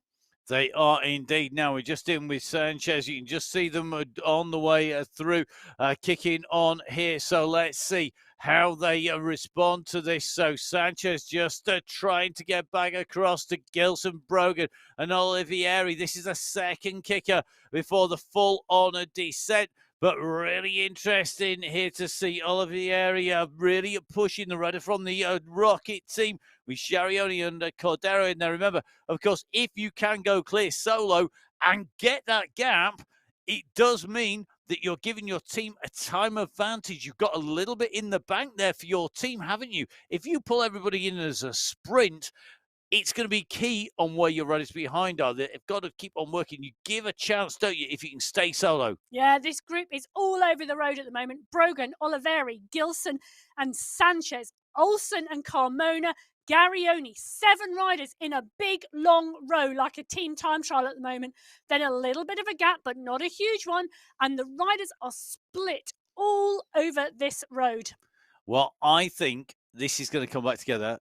They are indeed. Now we're just in with Sanchez. You can just see them on the way through, kicking on here. So let's see how they respond to this. So Sanchez just trying to get back across to Gilson, Brogan and Olivieri. This is a second kicker before the full-on descent. But really interesting here to see Olivieri really pushing the rider from the Rocket team with Sharioni and Cordero in there. Remember, of course, if you can go clear solo and get that gap, it does mean that you're giving your team a time advantage. You've got a little bit in the bank there for your team, haven't you? If you pull everybody in as a sprint, it's going to be key on where your riders behind are. They've got to keep on working. You give a chance, don't you, if you can stay solo. Yeah, this group is all over the road at the moment. Brogan, Oliveri, Gilson and Sanchez, Olsen and Carmona, Garioni, 7 riders in a big, long row like a team time trial at the moment. Then a little bit of a gap, but not a huge one. And the riders are split all over this road. Well, I think this is going to come back together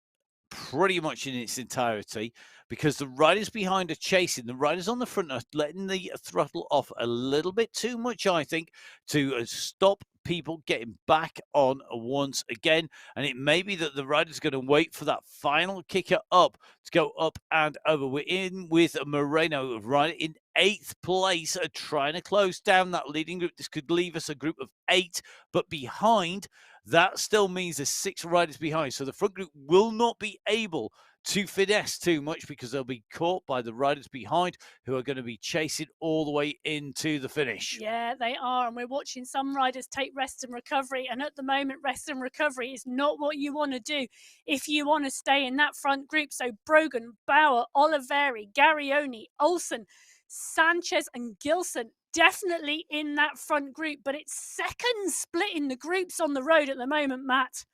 pretty much in its entirety because the riders behind are chasing. The riders on the front are letting the throttle off a little bit too much, I think, to stop people getting back on once again. And it may be that the rider's going to wait for that final kicker up to go up and over. We're in with Moreno right in 8th place, trying to close down that leading group. This could leave us a group of 8, but behind that still means there's 6 riders behind. So the front group will not be able to finesse too much because they'll be caught by the riders behind who are going to be chasing all the way into the finish. Yeah, they are. And we're watching some riders take rest and recovery. And at the moment, rest and recovery is not what you want to do if you want to stay in that front group. So Brogan, Bauer, Oliveri, Garioni, Olsen, Sanchez and Gilson definitely in that front group, but it's second split in the groups on the road at the moment, Matt.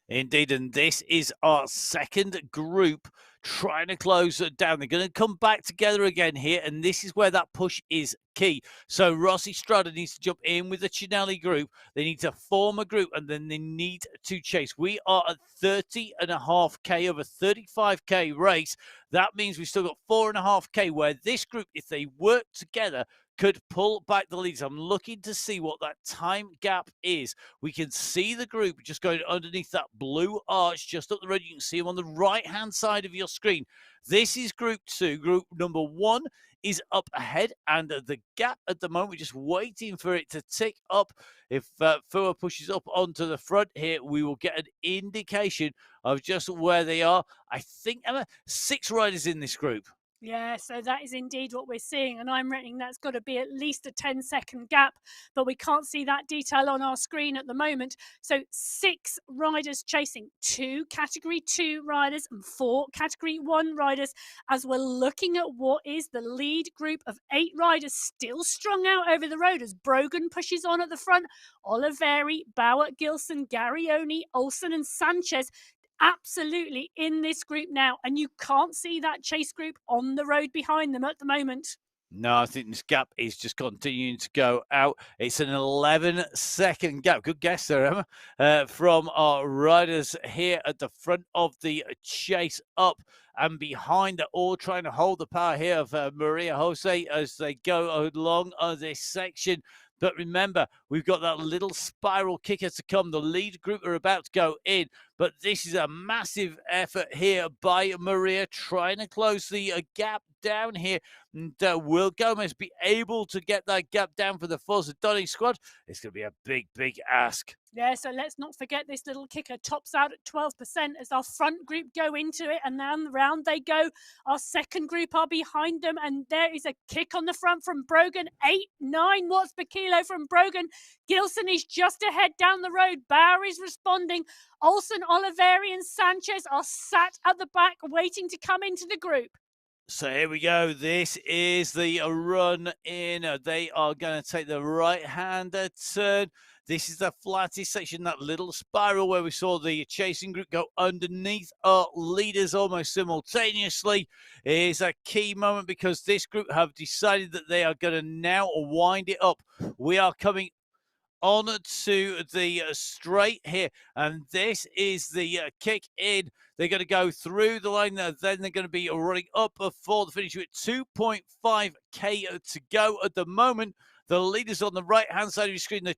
Indeed, and this is our second group trying to close it down. They're going to come back together again here, and this is where that push is key. So Rossi Strada needs to jump in with the Cinelli group. They need to form a group, and then they need to chase. We are at 30.5K over 35K race. That means we've still got 4.5K, where this group, if they work together, could pull back the leads. I'm looking to see what that time gap is. We can see the group just going underneath that blue arch just up the road. You can see them on the right-hand side of your screen. This is group 2. Group number 1 is up ahead, and the gap at the moment, we're just waiting for it to tick up. If Fua pushes up onto the front here, we will get an indication of just where they are. I think, Emma, 6 riders in this group. Yeah, so that is indeed what we're seeing. And I'm reckoning that's got to be at least a 10-second gap, but we can't see that detail on our screen at the moment. So 6 riders chasing, 2 Category 2 riders and 4 Category 1 riders, as we're looking at what is the lead group of 8 riders still strung out over the road as Brogan pushes on at the front. Oliveri, Bauer, Gilson, Garioni, Olsen and Sanchez absolutely in this group now, and you can't see that chase group on the road behind them at the moment. No, I think this gap is just continuing to go out. It's an 11-second gap. Good guess there, Emma, from our riders here at the front of the chase, up and behind. They're all trying to hold the power here of Maria Jose as they go along this section. But remember, we've got that little spiral kicker to come. The lead group are about to go in, but this is a massive effort here by Maria trying to close the gap down here. And will Gomez be able to get that gap down for the Forza Donny squad? It's going to be a big, big ask. Yeah, so let's not forget this little kicker tops out at 12% as our front group go into it, and then round they go. Our second group are behind them, and there is a kick on the front from Brogan. 8-9 watts per kilo from Brogan. Gilson is just ahead down the road. Bauer is responding. Olsen, Oliveri, and Sanchez are sat at the back waiting to come into the group. So here we go. This is the run in. They are going to take the right-hand turn. This is the flattest section, that little spiral where we saw the chasing group go underneath our leaders almost simultaneously. It is a key moment because this group have decided that they are going to now wind it up. We are coming on to the straight here, and this is the kick in. They're going to go through the line there, then they're going to be running up for the finish with 2.5k to go at the moment. The leaders on the right-hand side of your screen, the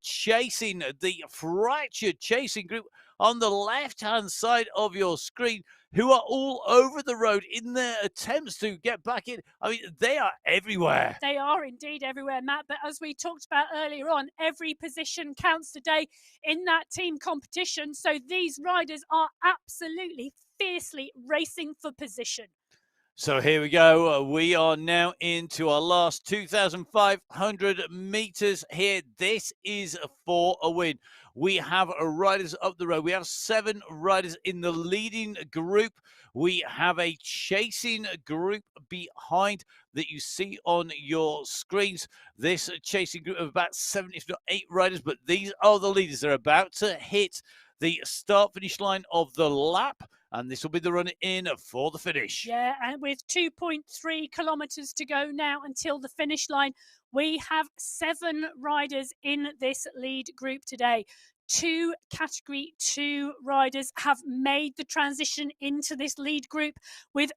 fractured chasing group on the left-hand side of your screen, who are all over the road in their attempts to get back in. I mean, they are everywhere. They are indeed everywhere, Matt. But as we talked about earlier on, every position counts today in that team competition. So these riders are absolutely fiercely racing for position. So here we go. We are now into our last 2,500 meters here. This is for a win. We have riders up the road. We have 7 riders in the leading group. We have a chasing group behind that you see on your screens. This chasing group of about 7, if not 8 riders, but these are the leaders. They're about to hit the start-finish line of the lap, and this will be the run in for the finish. Yeah, and with 2.3 kilometers to go now until the finish line, we have 7 riders in this lead group today. 2 category 2 riders have made the transition into this lead group, with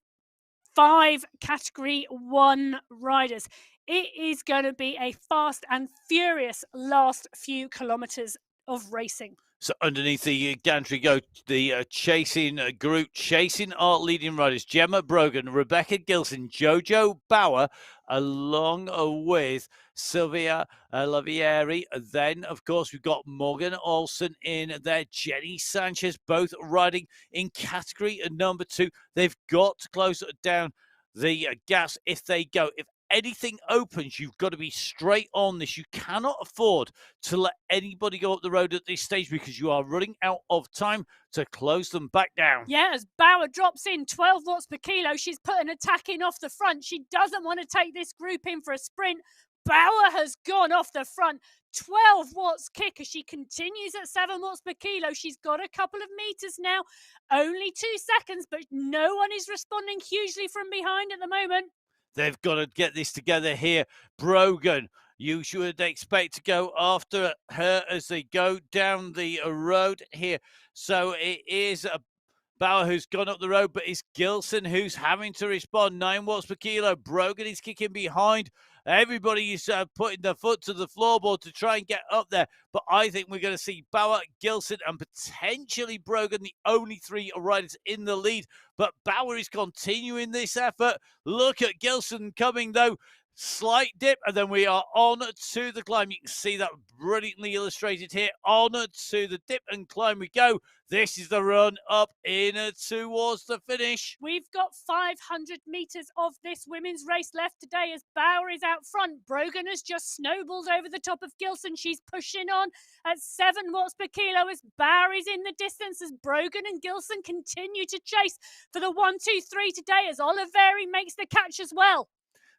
5 category 1 riders. It is going to be a fast and furious last few kilometers of racing. So underneath the gantry go the chasing group, chasing our leading riders, Gemma Brogan, Rebecca Gilson, Jojo Bauer, along with Sylvia Lavieri. Then, of course, we've got Morgan Olsen in there, Jenny Sanchez, both riding in category number 2. They've got to close down the gas if they go. If anything opens, you've got to be straight on this. You cannot afford to let anybody go up the road at this stage because you are running out of time to close them back down. Yeah, as Bauer drops in 12 watts per kilo, she's put an attack in off the front. She doesn't want to take this group in for a sprint. Bauer has gone off the front. 12 watts kick as she continues at 7 watts per kilo. She's got a couple of meters now. Only 2 seconds, but no one is responding hugely from behind at the moment. They've got to get this together here. Brogan, you should expect to go after her as they go down the road here. So it is Bauer who's gone up the road, but it's Gilson who's having to respond. 9 watts per kilo. Brogan is kicking behind. Everybody is putting their foot to the floorboard to try and get up there. But I think we're going to see Bauer, Gilson, and potentially Brogan, the only 3 riders in the lead. But Bauer is continuing this effort. Look at Gilson coming, though. Slight dip, and then we are on to the climb. You can see that brilliantly illustrated here. On to the dip and climb we go. This is the run up in towards the finish. We've got 500 meters of this women's race left today as Bauer is out front. Brogan has just snowballed over the top of Gilson. She's pushing on at 7 watts per kilo as Bauer is in the distance as Brogan and Gilson continue to chase for the 1, 2, 3 today as Oliveri makes the catch as well.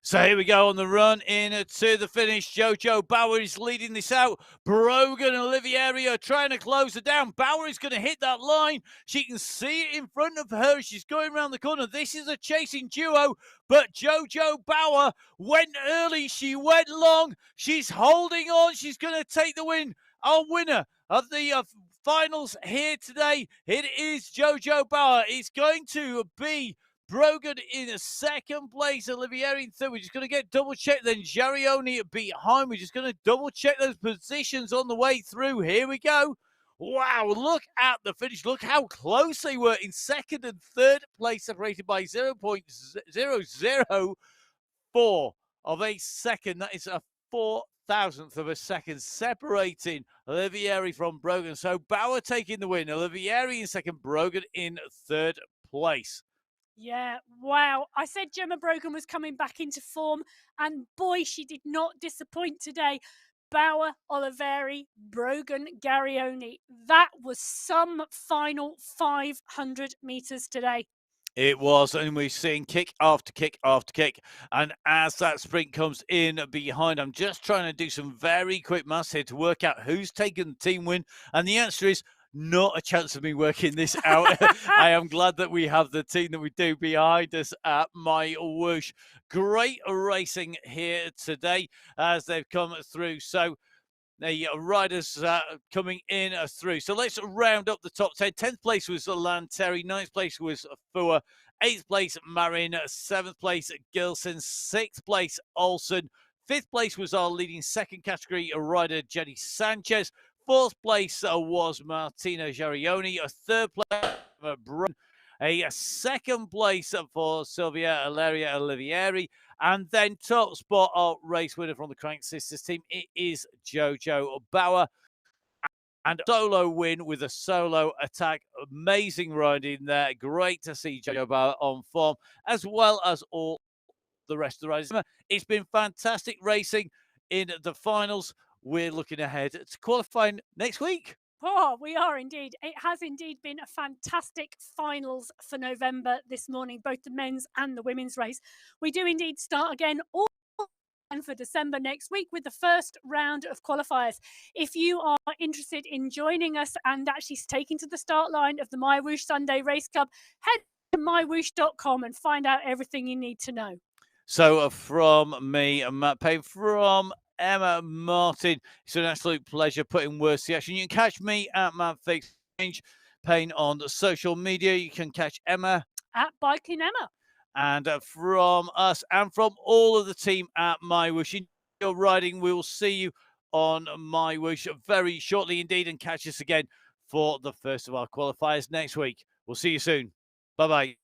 So here we go on the run in to the finish. Jojo Bauer is leading this out. Brogan and Olivieri are trying to close it down. Bauer is going to hit that line. She can see it in front of her. She's going around the corner. This is a chasing duo, but Jojo Bauer went early. She went long. She's holding on. She's going to take the win. Our winner of the finals here today, it is Jojo Bauer. It's going to be Brogan in second place, Olivieri in third. We're just going to get double check. Then Jarioni behind. We're just going to double check those positions on the way through. Here we go. Wow, look at the finish. Look how close they were in second and third place, separated by 0.004 of a second. That is a 4,000th of a second separating Olivieri from Brogan. So Bauer taking the win. Olivieri in second, Brogan in third place. Yeah, wow. I said Gemma Brogan was coming back into form, and boy, she did not disappoint today. Bauer, Oliveri, Brogan, Garioni. That was some final 500 metres today. It was, and we're seeing kick after kick after kick. And as that sprint comes in behind, I'm just trying to do some very quick maths here to work out who's taken the team win. And the answer is not a chance of me working this out. I am glad that we have the team that we do behind us at MyWhoosh. Great racing here today as they've come through. So the riders coming in through. So let's round up the top 10. 10th place was Lanteri. 9th place was Fua. 8th place, Marin. 7th place, Gilson. 6th place, Olsen. 5th place was our leading second category rider, Jenny Sanchez. 4th place was Martina Jarioni. 3rd place, Brun. A second place for Silvia Ilaria Olivieri. And then top spot, our race winner from the Crank Sisters team, it is Jojo Bauer. And solo win with a solo attack. Amazing riding there. Great to see Jojo Bauer on form, as well as all the rest of the riders. It's been fantastic racing in the finals. We're looking ahead to qualifying next week. Oh, we are indeed. It has indeed been a fantastic finals for November this morning, both the men's and the women's race. We do indeed start again all for December next week with the first round of qualifiers. If you are interested in joining us and actually taking to the start line of the MyWhoosh Sunday Race Club, head to mywhoosh.com and find out everything you need to know. So from me and Matt Payne, from Emma Martin, it's an absolute pleasure putting words to action. You can catch me at Matt Payne on social media. You can catch Emma at Biking Emma. And from us and from all of the team at MyWhoosh, in your riding, we will see you on MyWhoosh very shortly indeed, and catch us again for the first of our qualifiers next week. We'll see you soon. Bye-bye.